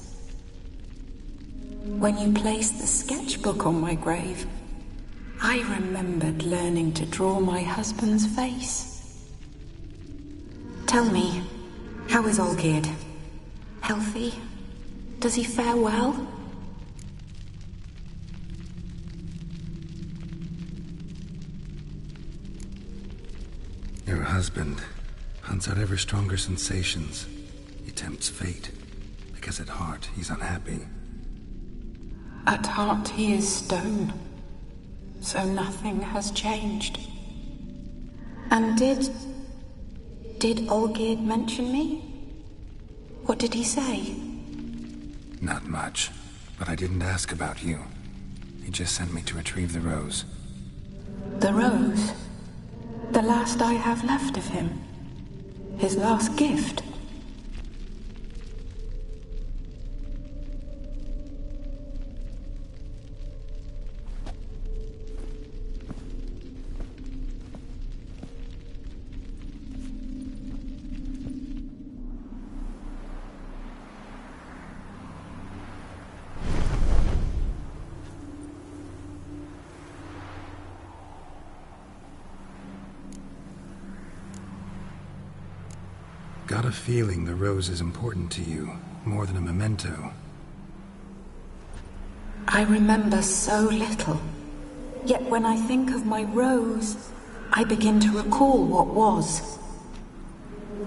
When you placed the sketchbook on my grave, I remembered learning to draw my husband's face. Tell me, How is Olgierd? Healthy? Does he fare well? Your husband hunts out ever stronger sensations. He tempts fate, because at heart he's unhappy. At heart he is stone, so nothing has changed. And did Olgierd mention me? What did he say? Not much, but I didn't ask about you. He just sent me to retrieve the rose. The rose? The last I have left of him? His last gift? Got a feeling the rose is important to you, more than a memento. I remember so little. Yet when I think of my rose, I begin to recall what was.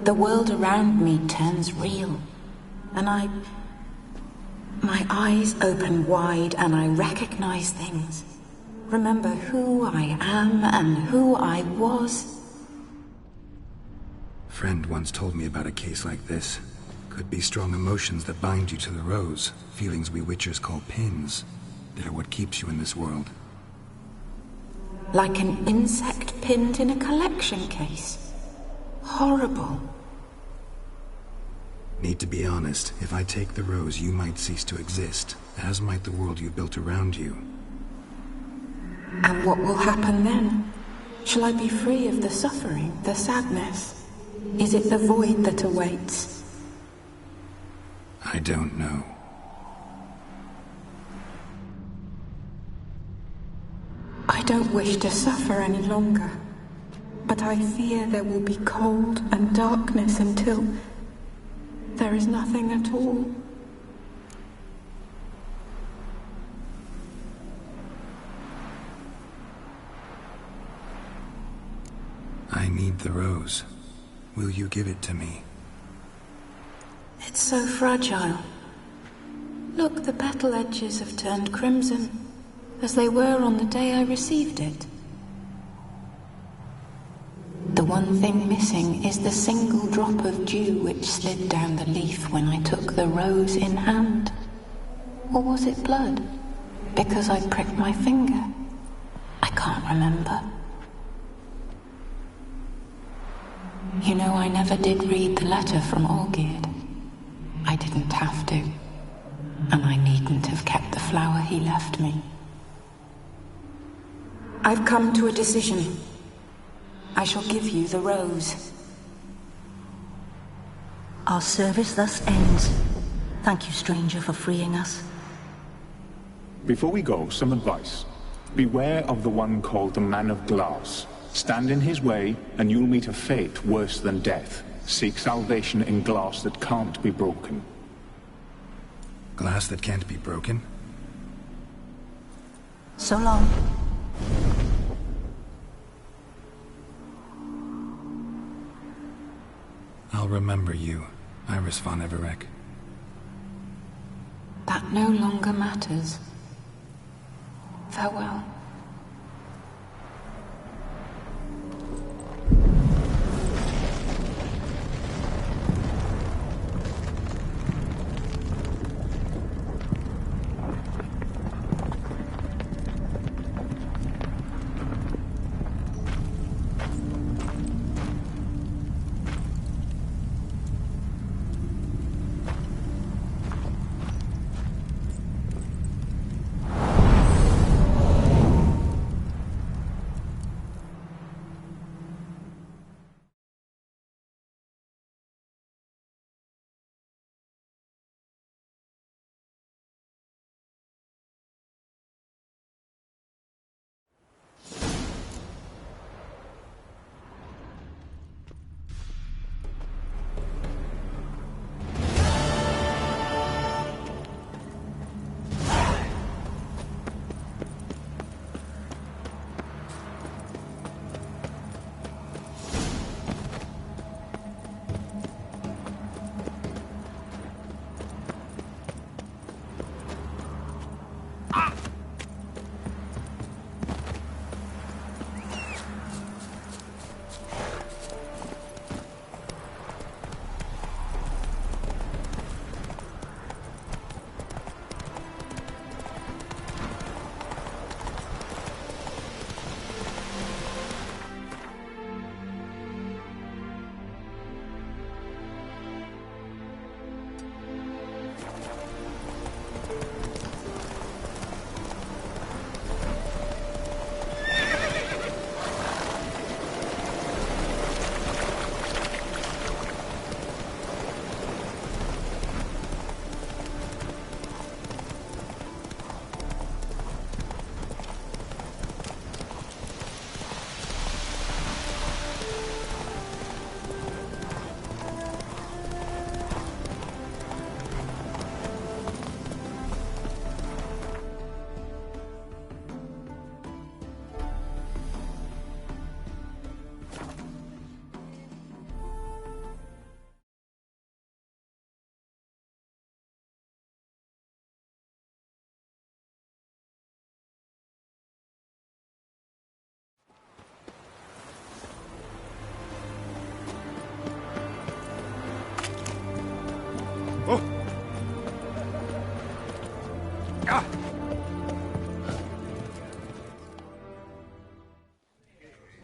The world around me turns real, and my eyes open wide and I recognize things. Remember who I am and who I was. Friend once told me about a case like this. Could be strong emotions that bind you to the rose, feelings we witchers call pins. They're what keeps you in this world. Like an insect pinned in a collection case. Horrible. Need to be honest, if I take the rose, you might cease to exist, as might the world you built around you. And what will happen then? Shall I be free of the suffering, the sadness? Is it the void that awaits? I don't know. I don't wish to suffer any longer, but I fear there will be cold and darkness until there is nothing at all. I need the rose. Will you give it to me? It's so fragile. Look, the petal edges have turned crimson, as they were on the day I received it. The one thing missing is the single drop of dew which slid down the leaf when I took the rose in hand. Or was it blood? Because I pricked my finger? I can't remember. You know, I never did read the letter from Olgierd. I didn't have to. And I needn't have kept the flower he left me. I've come to a decision. I shall give you the rose. Our service thus ends. Thank you, stranger, for freeing us. Before we go, some advice. Beware of the one called the Man of Glass. Stand in his way, and you'll meet a fate worse than death. Seek salvation in glass that can't be broken. Glass that can't be broken? So long. I'll remember you, Iris von Everec. That no longer matters. Farewell.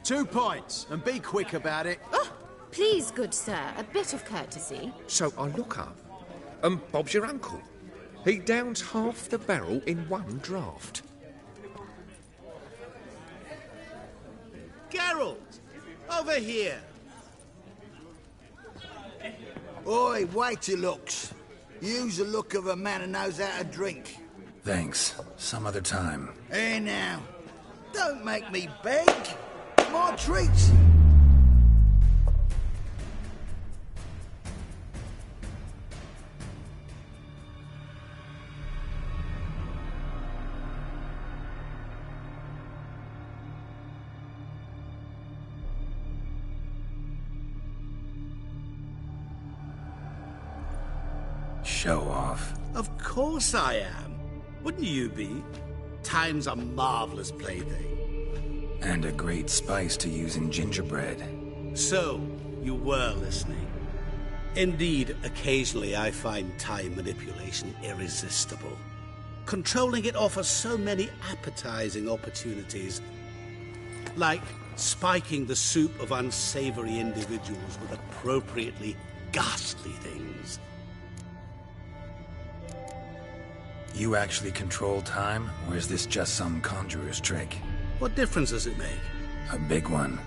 2 pints, and be quick about it. Oh, please, good sir, a bit of courtesy. So I look up, and Bob's your uncle. He downs half the barrel in one draught. Geralt! Over here! Oi, wait your looks. Use the look of a man who knows how to drink. Thanks. Some other time. Here now. Don't make me beg. My treats. Show off. Of course I am. Wouldn't you be? Time's a marvelous plaything. And a great spice to use in gingerbread. So, you were listening. Indeed, occasionally I find time manipulation irresistible. Controlling it offers so many appetizing opportunities. Like spiking the soup of unsavory individuals with appropriately ghastly things. You actually control time, or is this just some conjurer's trick? What difference does it make? A big one.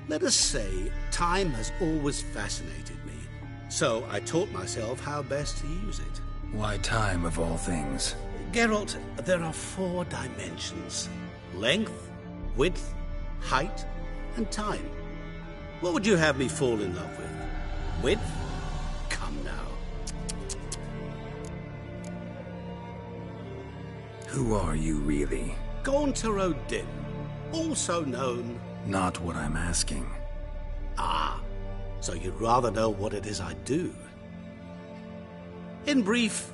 Let us say time has always fascinated me, so I taught myself how best to use it. Why time, of all things? Geralt, there are 4 dimensions. Length, width, height, and time. What would you have me fall in love with? Width? Come now. Who are you, really? Gaunter O'Din, also known... Not what I'm asking. Ah, so you'd rather know what it is I do. In brief,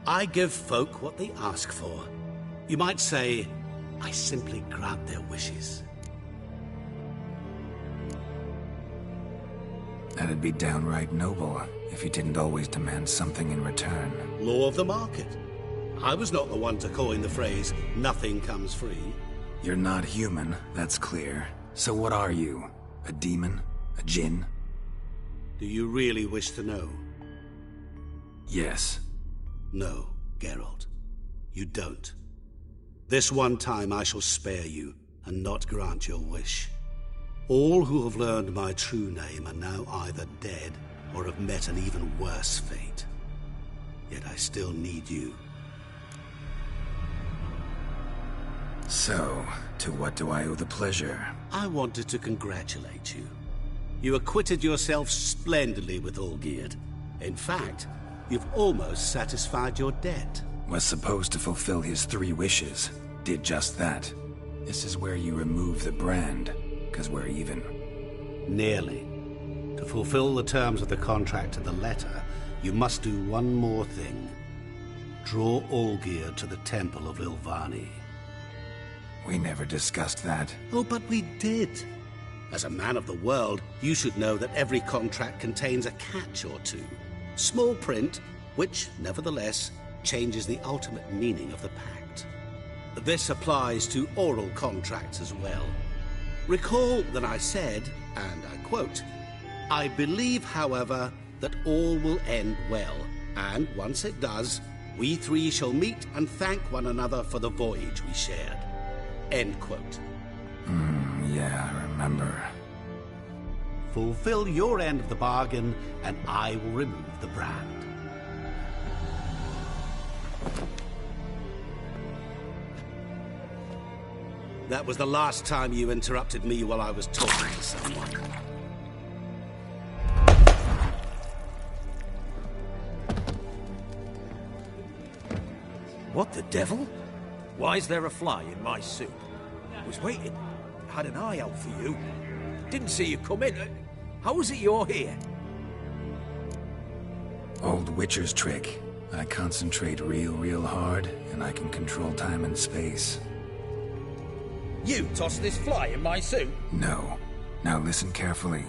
I give folk what they ask for. You might say, I simply grant their wishes. That'd be downright noble, if you didn't always demand something in return. Law of the market. I was not the one to coin the phrase, nothing comes free. You're not human, that's clear. So what are you? A demon? A djinn? Do you really wish to know? Yes. No, Geralt. You don't. This one time I shall spare you, and not grant your wish. All who have learned my true name are now either dead, or have met an even worse fate. Yet I still need you. So, to what do I owe the pleasure? I wanted to congratulate you. You acquitted yourself splendidly with Olgierd. In fact, you've almost satisfied your debt. Was supposed to fulfill his 3 wishes. Did just that. This is where you remove the brand, because we're even. Nearly. To fulfill the terms of the contract to the letter, you must do one more thing. Draw Olgierd to the Temple of Lilvani. We never discussed that. Oh, but we did. As a man of the world, you should know that every contract contains a catch or two. Small print, which, nevertheless, changes the ultimate meaning of the pact. This applies to oral contracts as well. Recall that I said, and I quote, I believe, however, that all will end well, and once it does, we 3 shall meet and thank one another for the voyage we shared. End quote. Yeah, I remember. Fulfill your end of the bargain, and I will remove the brand. That was the last time you interrupted me while I was talking to someone. What the devil? Why is there a fly in my soup? I was waiting. Had an eye out for you. Didn't see you come in. How is it you're here? Old Witcher's trick. I concentrate real hard, and I can control time and space. You tossed this fly in my soup? No. Now listen carefully.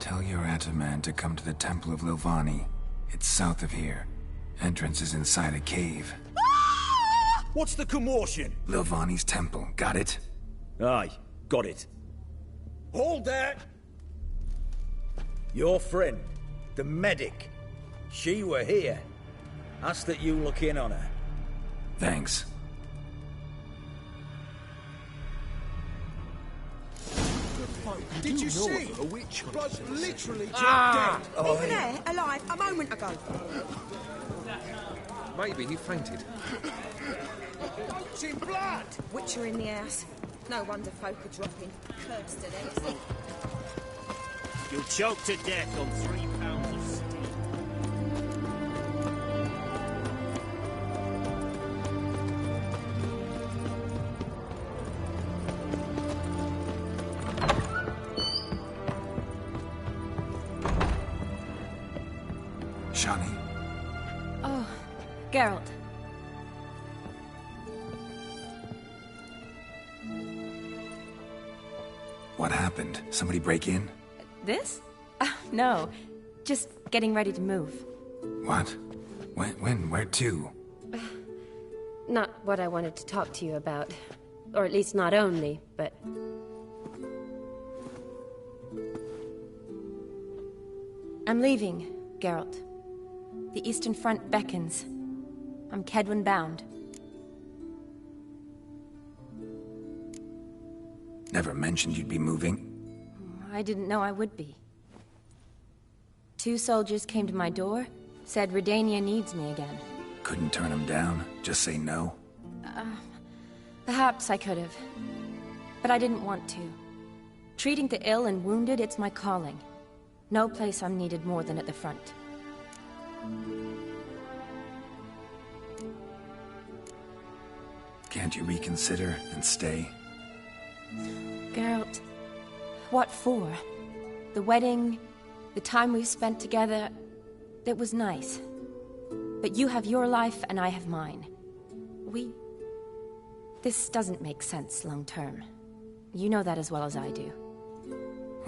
Tell your Ataman to come to the Temple of Lilvani. It's south of here. Entrance is inside a cave. What's the commotion? Lilvani's temple, got it? Aye, got it. Hold there! Your friend, the medic. She were here. Ask that you look in on her. Thanks. Did you see? A witch was literally just Ah! dead. Over there, alive, a moment ago. Maybe he fainted. It's in blood! Witcher in the house. No wonder folk are dropping. Cursed to theirs. You'll choke to death on 3 pounds of steam. Shani, Oh, Geralt. what happened? Somebody break in? This? No. Just getting ready to move. What? When? Where to? Not what I wanted to talk to you about. Or at least not only, but... I'm leaving, Geralt. The Eastern Front beckons. I'm Kedwin bound. Never mentioned you'd be moving. I didn't know I would be. 2 soldiers came to my door, said Redania needs me again. Couldn't turn him down? Just say no? Perhaps I could have. But I didn't want to. Treating the ill and wounded, it's my calling. No place I'm needed more than at the front. Can't you reconsider and stay? Geralt, what for? The wedding, the time we've spent together, it was nice. But you have your life and I have mine. This doesn't make sense long term. You know that as well as I do.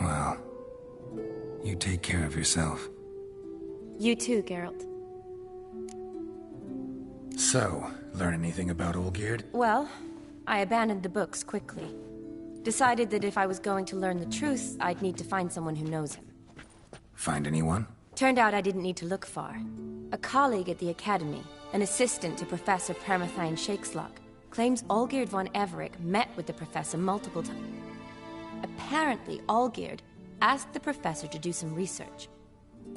Well, you take care of yourself. You too, Geralt. So, learn anything about Olgierd? Well, I abandoned the books quickly. Decided that if I was going to learn the truth, I'd need to find someone who knows him. Find anyone? Turned out I didn't need to look far. A colleague at the Academy, an assistant to Professor Permathine Shakeslock, claims Olgierd von Everec met with the professor multiple times. Apparently, Olgierd asked the professor to do some research.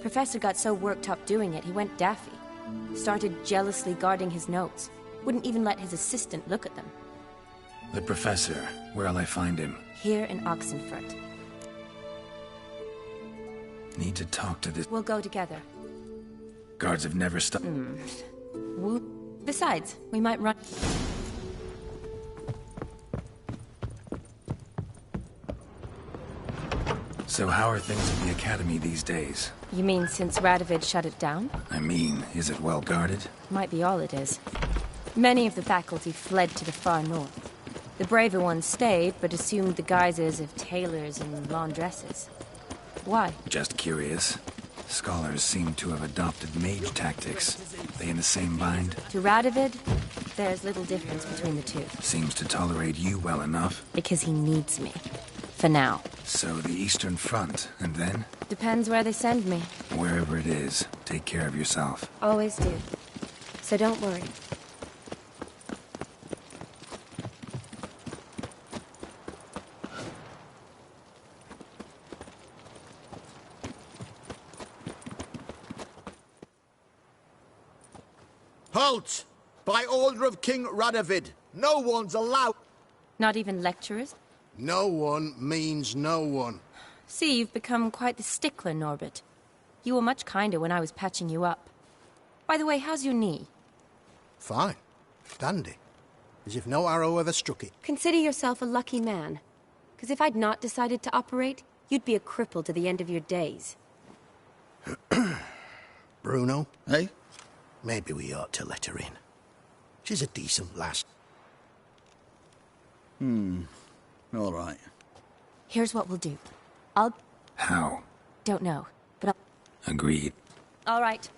Professor got so worked up doing it, he went daffy. Started jealously guarding his notes. Wouldn't even let his assistant look at them. The professor. Where'll I find him? Here in Oxenfurt. Need to talk to this... We'll go together. Guards have never stopped... Besides, we might run... So how are things at the Academy these days? You mean since Radovid shut it down? I mean, is it well guarded? Might be all it is. Many of the faculty fled to the far north. The braver ones stayed, but assumed the guises of tailors and laundresses. Why? Just curious. Scholars seem to have adopted mage tactics. They in the same bind? To Radovid, there's little difference between the two. Seems to tolerate you well enough. Because he needs me. For now. So the Eastern Front, and then? Depends where they send me. Wherever it is, take care of yourself. Always do. So don't worry. Halt! By order of King Radovid, no one's allowed... Not even lecturers? No one means no one. See, you've become quite the stickler, Norbert. You were much kinder when I was patching you up. By the way, how's your knee? Fine. Dandy. As if no arrow ever struck it. Consider yourself a lucky man. Because if I'd not decided to operate, you'd be a cripple to the end of your days. Bruno? Eh? Maybe we ought to let her in. She's a decent lass. All right. Here's what we'll do. How? Don't know, but I'll... Agreed. All right.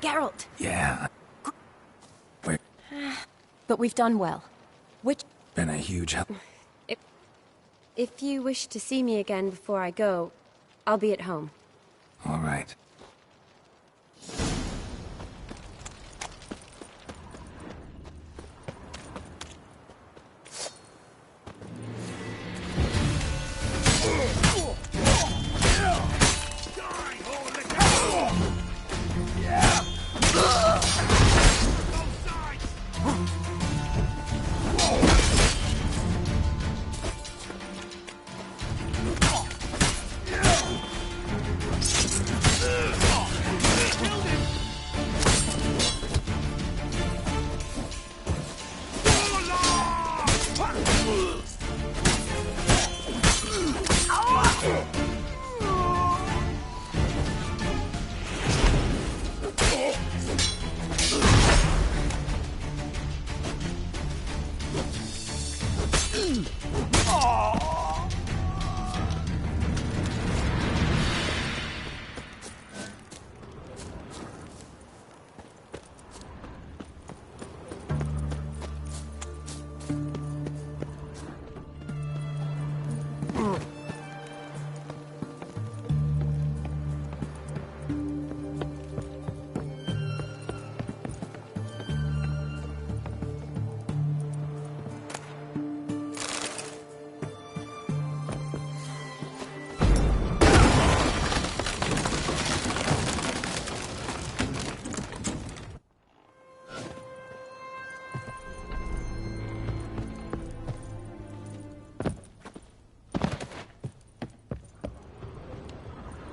Geralt! Yeah. We've But we've done well. Which... been a huge help. If you wish to see me again before I go, I'll be at home. All right.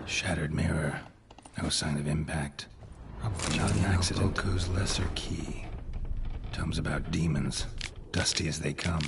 Shattered mirror. No sign of impact. Probably not an accident. Boku's lesser key. Tomes about demons. Dusty as they come.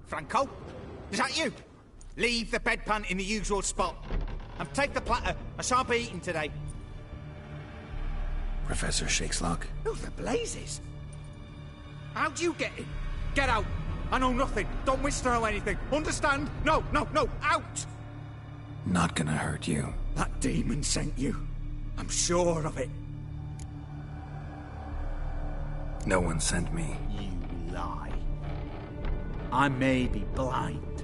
Franco? Is that you? Leave the bedpan in the usual spot. And take the platter. I shan't be eating today. Professor Shakeslock? Who the blazes? How'd you get in? Get out. I know nothing. Don't whisper or anything. Understand? No, no, no. Out! Not gonna hurt you. That demon sent you. I'm sure of it. No one sent me. You lie. I may be blind,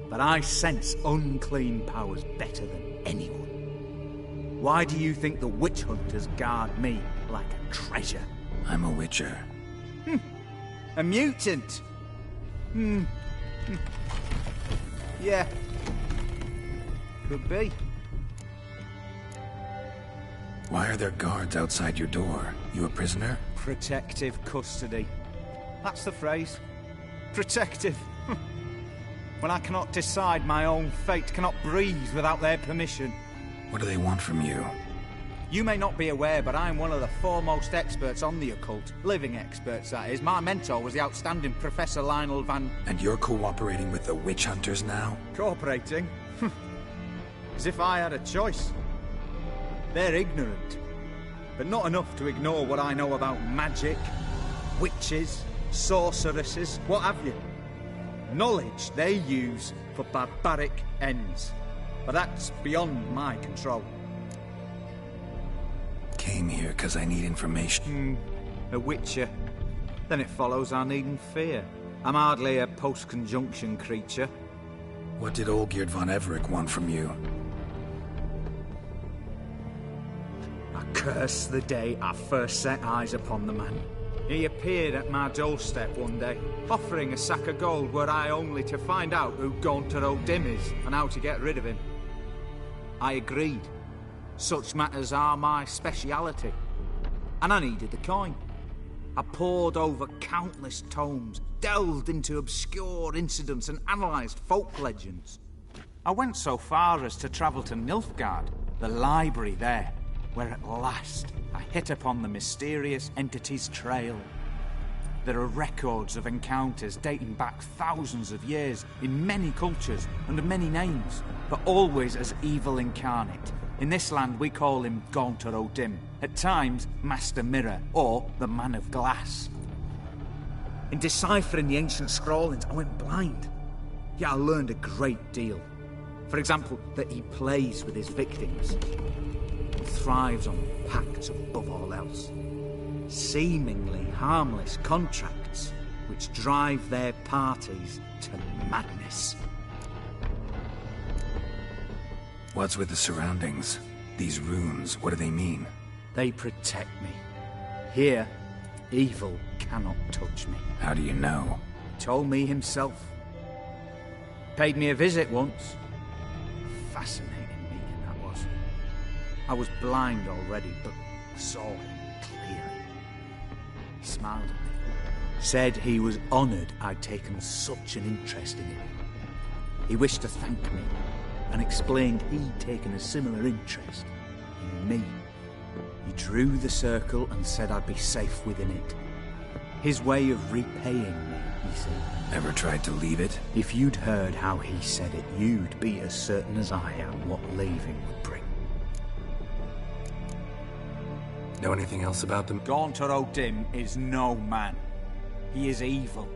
but I sense unclean powers better than anyone. Why do you think the witch hunters guard me like a treasure? I'm a witcher. A mutant? Yeah. Could be. Why are there guards outside your door? You a prisoner? Protective custody. That's the phrase. Protective. When I cannot decide my own fate, cannot breathe without their permission. What do they want from you? You may not be aware, but I'm one of the foremost experts on the occult. Living experts, that is. My mentor was the outstanding Professor Lionel Van... And you're cooperating with the witch hunters now? Cooperating? As if I had a choice. They're ignorant, but not enough to ignore what I know about magic, witches, sorceresses, what have you. Knowledge they use for barbaric ends. But that's beyond my control. Came here because I need information. A witcher. Then it follows I needn't fear. I'm hardly a post-conjunction creature. What did Olgierd von Everec want from you? I curse the day I first set eyes upon the man. He appeared at my doorstep one day, offering a sack of gold were I only to find out who Gaunter O'Dim is and how to get rid of him. I agreed. Such matters are my speciality. And I needed the coin. I pored over countless tomes, delved into obscure incidents and analysed folk legends. I went so far as to travel to Nilfgaard, the library there, where at last I hit upon the mysterious entity's trail. There are records of encounters dating back thousands of years in many cultures under many names, but always as evil incarnate. In this land we call him Gaunter O'Dim, at times Master Mirror or the Man of Glass. In deciphering the ancient scrawlings I went blind, yet I learned a great deal. For example, that he plays with his victims and thrives on pacts above all else. Seemingly harmless contracts which drive their parties to madness. What's with the surroundings? These runes, what do they mean? They protect me. Here, evil cannot touch me. How do you know? He told me himself. Paid me a visit once. Fascinating meeting that was. I was blind already, but saw him clearly. He smiled at me. Said he was honoured I'd taken such an interest in him. He wished to thank me, and explained he'd taken a similar interest in me. He drew the circle and said I'd be safe within it. His way of repaying me, he said. Ever tried to leave it? If you'd heard how he said it, you'd be as certain as I am what leaving would bring. Know anything else about them? Gaunter O'Dim is no man. He is evil.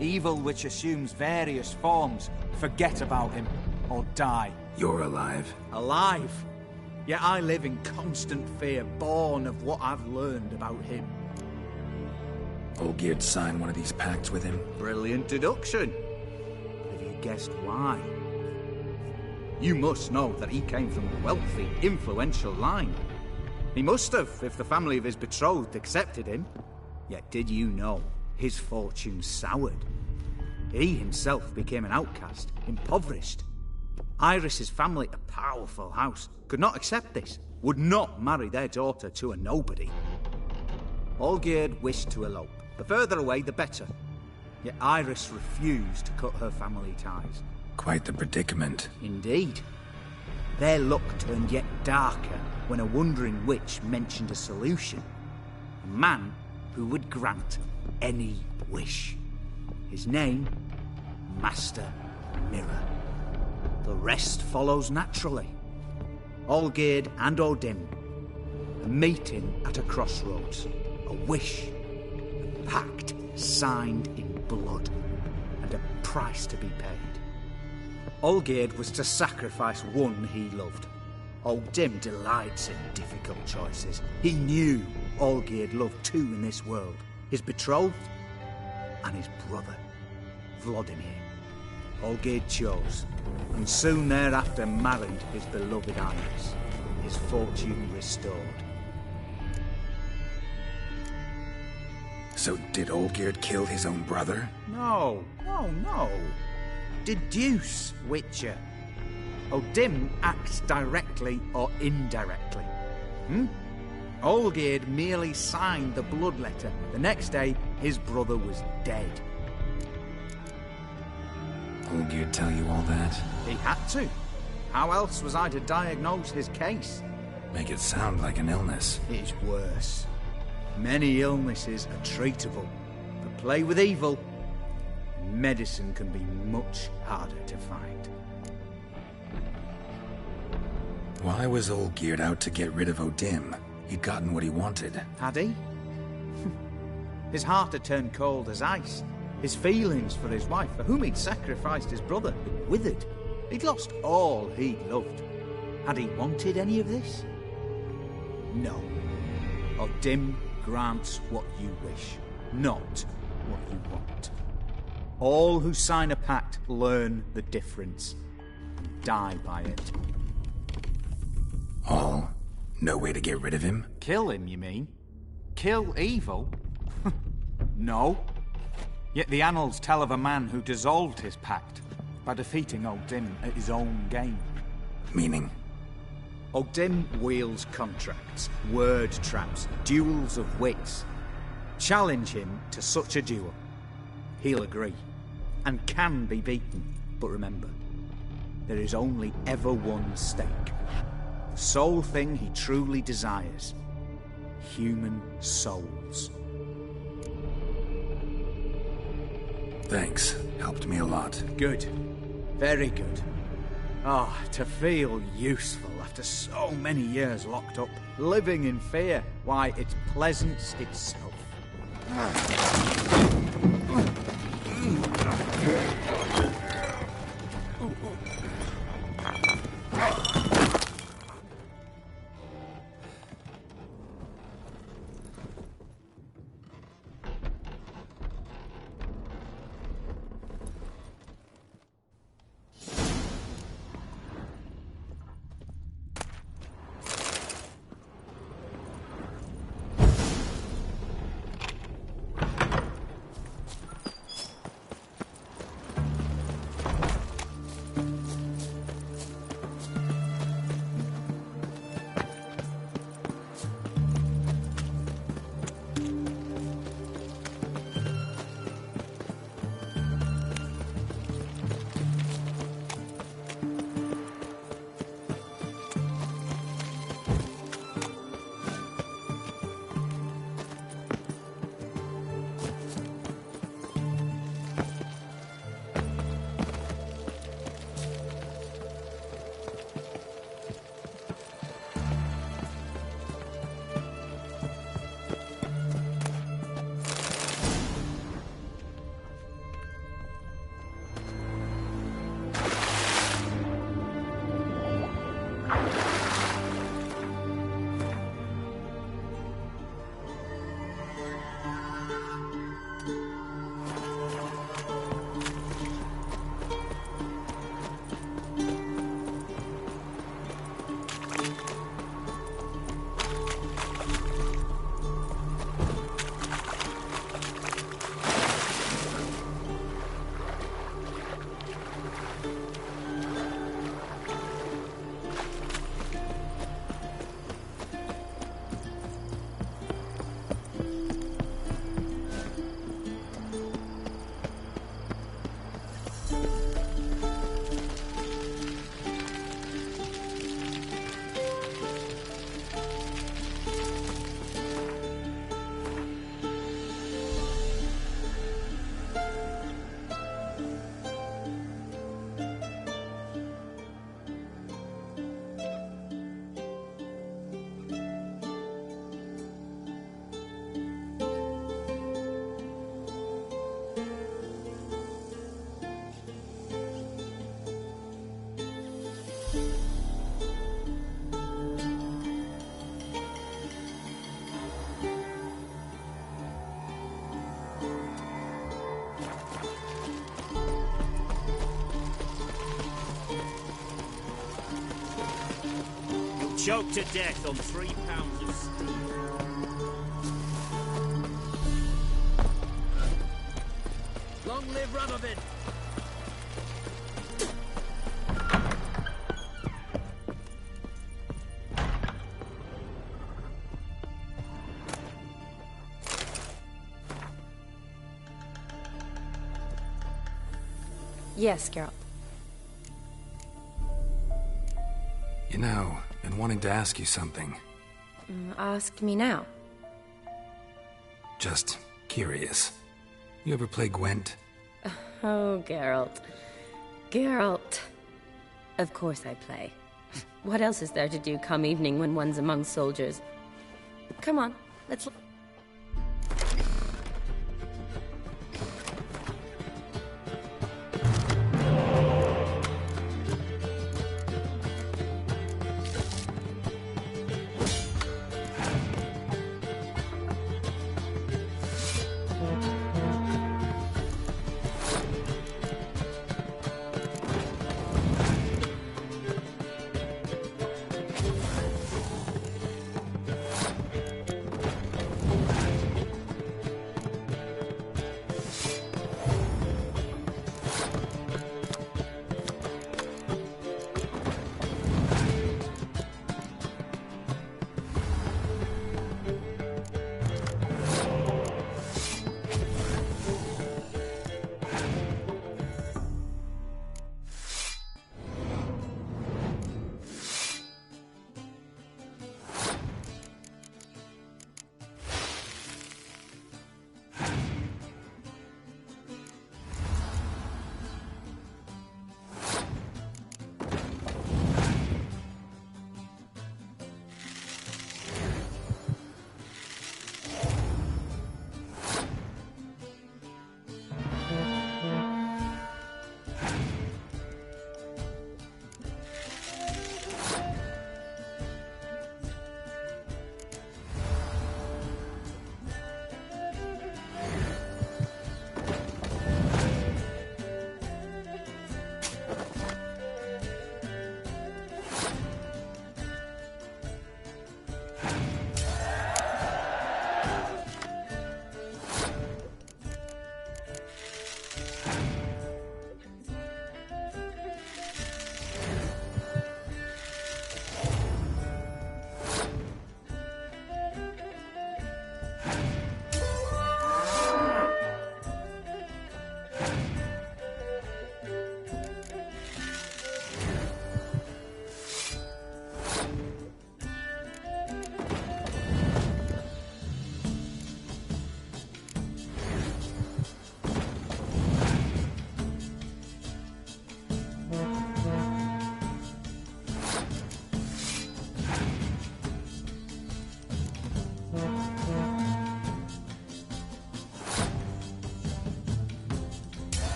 Evil which assumes various forms. Forget about him, or die. You're alive. Alive? Yet I live in constant fear, born of what I've learned about him. Olgierd signed one of these pacts with him? Brilliant deduction. Have you guessed why? You must know that he came from a wealthy, influential line. He must have, if the family of his betrothed accepted him. Yet did you know his fortune soured? He himself became an outcast, impoverished. Iris's family, a powerful house, could not accept this, would not marry their daughter to a nobody. Olgierd wished to elope. The further away, the better. Yet Iris refused to cut her family ties. Quite the predicament. Indeed. Their luck turned yet darker when a wandering witch mentioned a solution. A man who would grant any wish. His name, Master Mirror. The rest follows naturally. Olgierd and O'Dim, a meeting at a crossroads, a wish, a pact signed in blood, and a price to be paid. Olgierd was to sacrifice one he loved. O'Dim delights in difficult choices. He knew Olgierd loved two in this world, his betrothed and his brother, Vladimir. Olgierd chose, and soon thereafter married his beloved Iris, his fortune restored. So did Olgierd kill his own brother? No. Deduce, Witcher. O'Dim acts directly or indirectly. Olgierd merely signed the blood letter. The next day, his brother was dead. Olgierd tell you all that? He had to. How else was I to diagnose his case? Make it sound like an illness. It is worse. Many illnesses are treatable, but play with evil, medicine can be much harder to find. Why was Olgierd out to get rid of O'Dim? He'd gotten what he wanted. Had he? His heart had turned cold as ice. His feelings for his wife, for whom he'd sacrificed his brother, had withered. He'd lost all he loved. Had he wanted any of this? No. O'Dim grants what you wish, not what you want. All who sign a pact learn the difference and die by it. All? No way to get rid of him? Kill him, you mean? Kill evil? No. Yet the annals tell of a man who dissolved his pact by defeating O'Dim at his own game. Meaning? O'Dim wields contracts, word traps, duels of wits. Challenge him to such a duel. He'll agree, and can be beaten. But remember, there is only ever one stake. The sole thing he truly desires. Human souls. Thanks. Helped me a lot. Good. Very good. Ah, to feel useful after so many years locked up, living in fear. Why, it's pleasance itself. Choked to death on 3 pounds of steel. Long live Radovid! Yes, Geralt. You know, been wanting to ask you something. Ask me now. Just curious. You ever play Gwent? Oh, Geralt. Geralt. Of course I play. What else is there to do come evening when one's among soldiers? Come on, let's...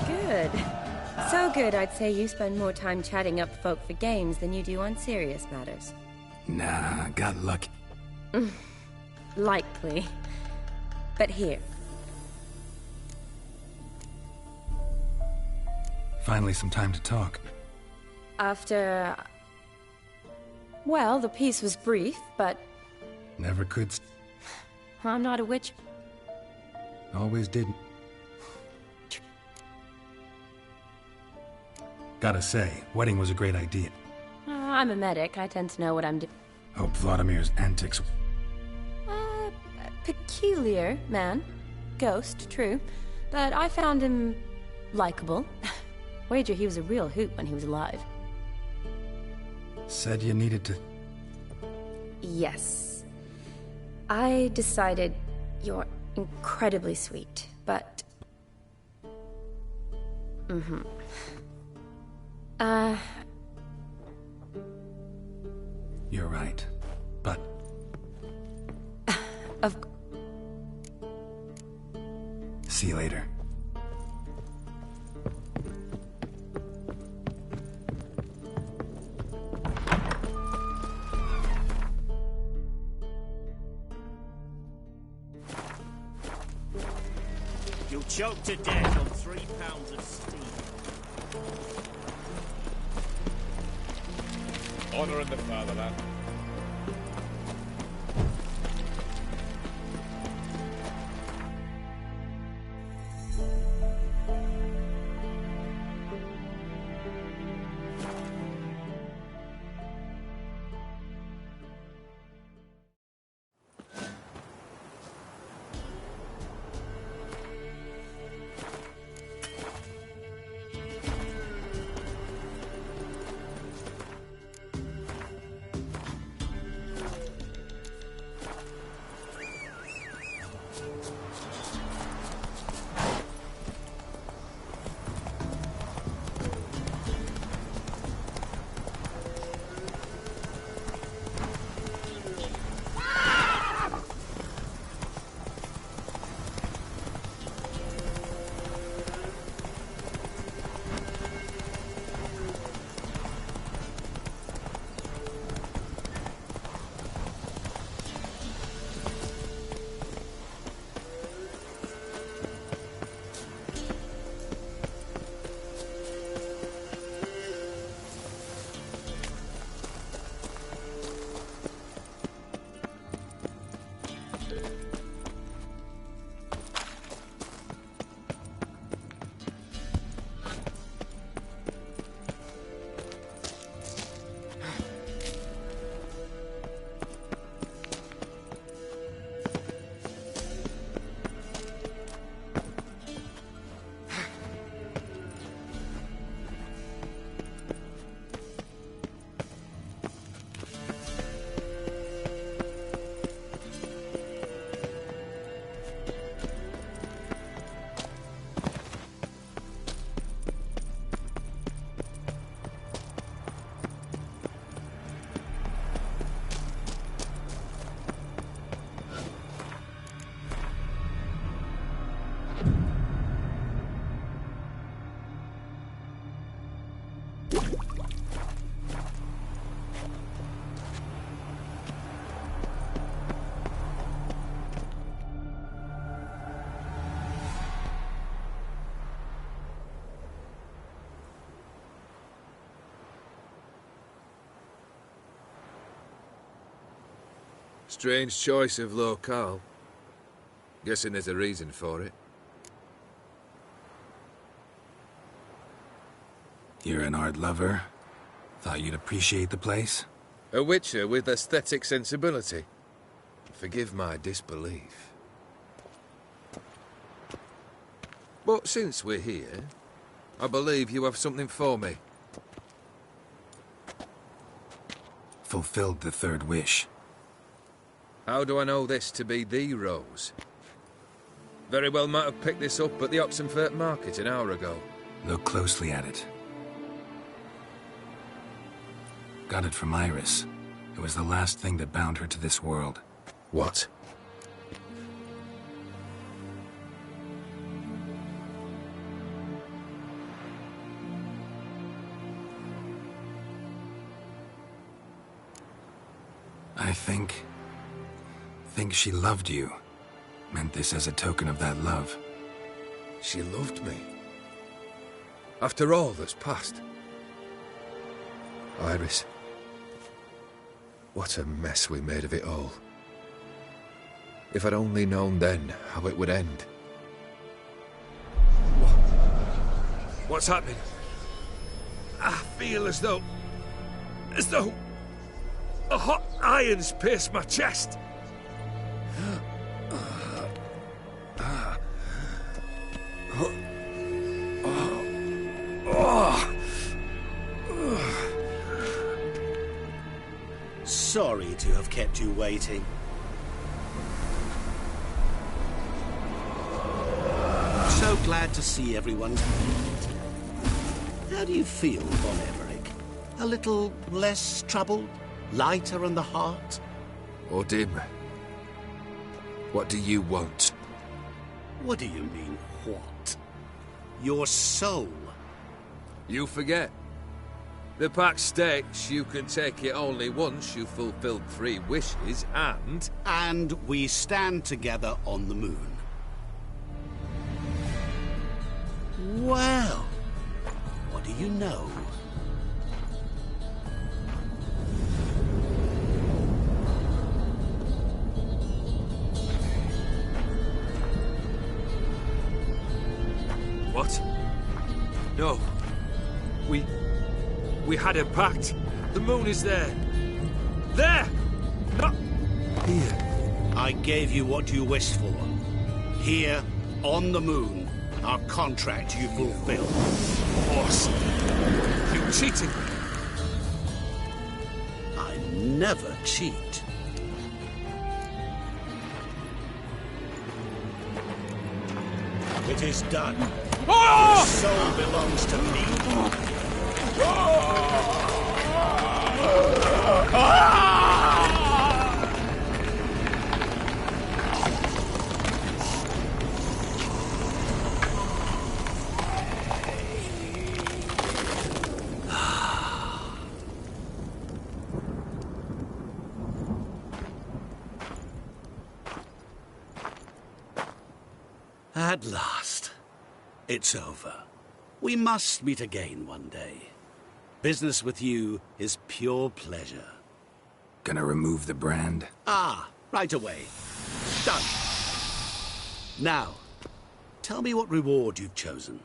Good. So good, I'd say you spend more time chatting up folk for games than you do on serious matters. Nah, got lucky. Likely. But here. Finally some time to talk. After... Well, the peace was brief, but... Never could... I'm not a witch. Always didn't. Gotta say, wedding was a great idea. I'm a medic. I tend to know what I'm doing. Hope Vladimir's antics... Peculiar man. Ghost, true. But I found him... likable. Wager he was a real hoot when he was alive. Said you needed to... Yes. I decided you're incredibly sweet, but... You're right. But... See you later. You'll choke to death on 3 pounds of steam. Honor in the fatherland. Strange choice of locale. Guessing there's a reason for it. You're an art lover. Thought you'd appreciate the place. A witcher with aesthetic sensibility. Forgive my disbelief. But since we're here, I believe you have something for me. Fulfilled the third wish. How do I know this to be the rose? Very well might have picked this up at the Oxenfurt market an hour ago. Look closely at it. Got it from Iris. It was the last thing that bound her to this world. What? think she loved you. Meant this as a token of that love. She loved me. After all that's passed. Iris. What a mess we made of it all. If I'd only known then how it would end. What's happening? I feel as though a hot iron's pierced my chest. Sorry to have kept you waiting. So glad to see everyone's complete. How do you feel, Von Everett? A little less troubled? Lighter in the heart? Odim, what do you want? What do you mean, what? Your soul. You forget. The pact states you can take it only once you've fulfilled 3 wishes, and... And we stand together on the moon. Well, what do you know? What? No. We had a pact. The moon is there. There! Not here. I gave you what you wished for. Here, on the moon, our contract you fulfilled. Boss, you cheated me. I never cheat. It is done. Oh! Your soul belongs to me. At last. It's over. We must meet again one day. Business with you is pure pleasure. Gonna remove the brand? Ah, right away. Done. Now, tell me what reward you've chosen.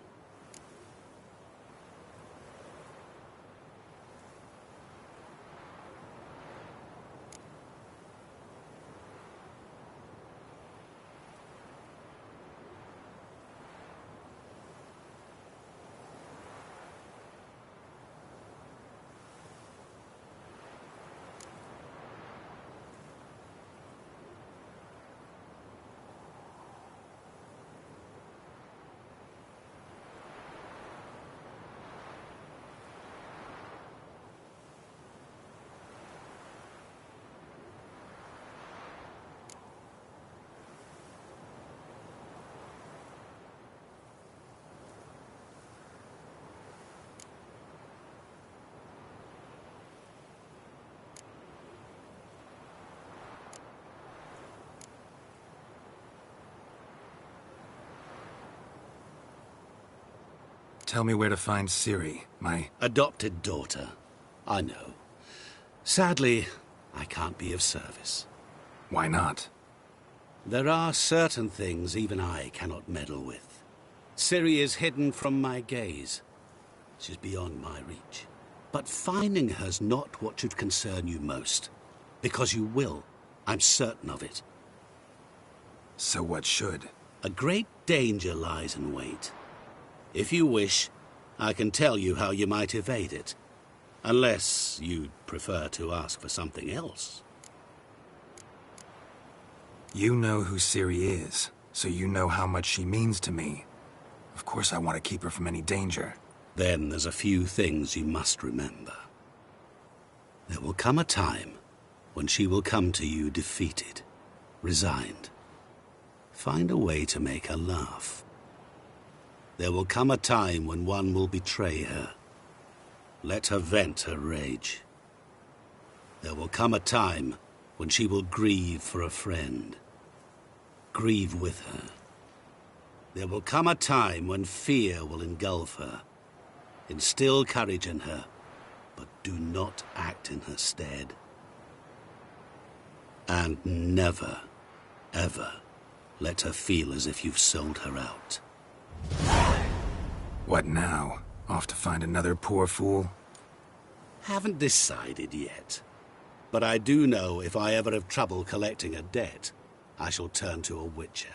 Tell me where to find Ciri, my... adopted daughter. I know. Sadly, I can't be of service. Why not? There are certain things even I cannot meddle with. Ciri is hidden from my gaze. She's beyond my reach. But finding her's not what should concern you most. Because you will. I'm certain of it. So what should? A great danger lies in wait. If you wish, I can tell you how you might evade it. Unless you'd prefer to ask for something else. You know who Ciri is, so you know how much she means to me. Of course I want to keep her from any danger. Then there's a few things you must remember. There will come a time when she will come to you defeated, resigned. Find a way to make her laugh. There will come a time when one will betray her. Let her vent her rage. There will come a time when she will grieve for a friend. Grieve with her. There will come a time when fear will engulf her. Instill courage in her, but do not act in her stead. And never, ever let her feel as if you've sold her out. What now? Off to find another poor fool? Haven't decided yet. But I do know if I ever have trouble collecting a debt, I shall turn to a witcher.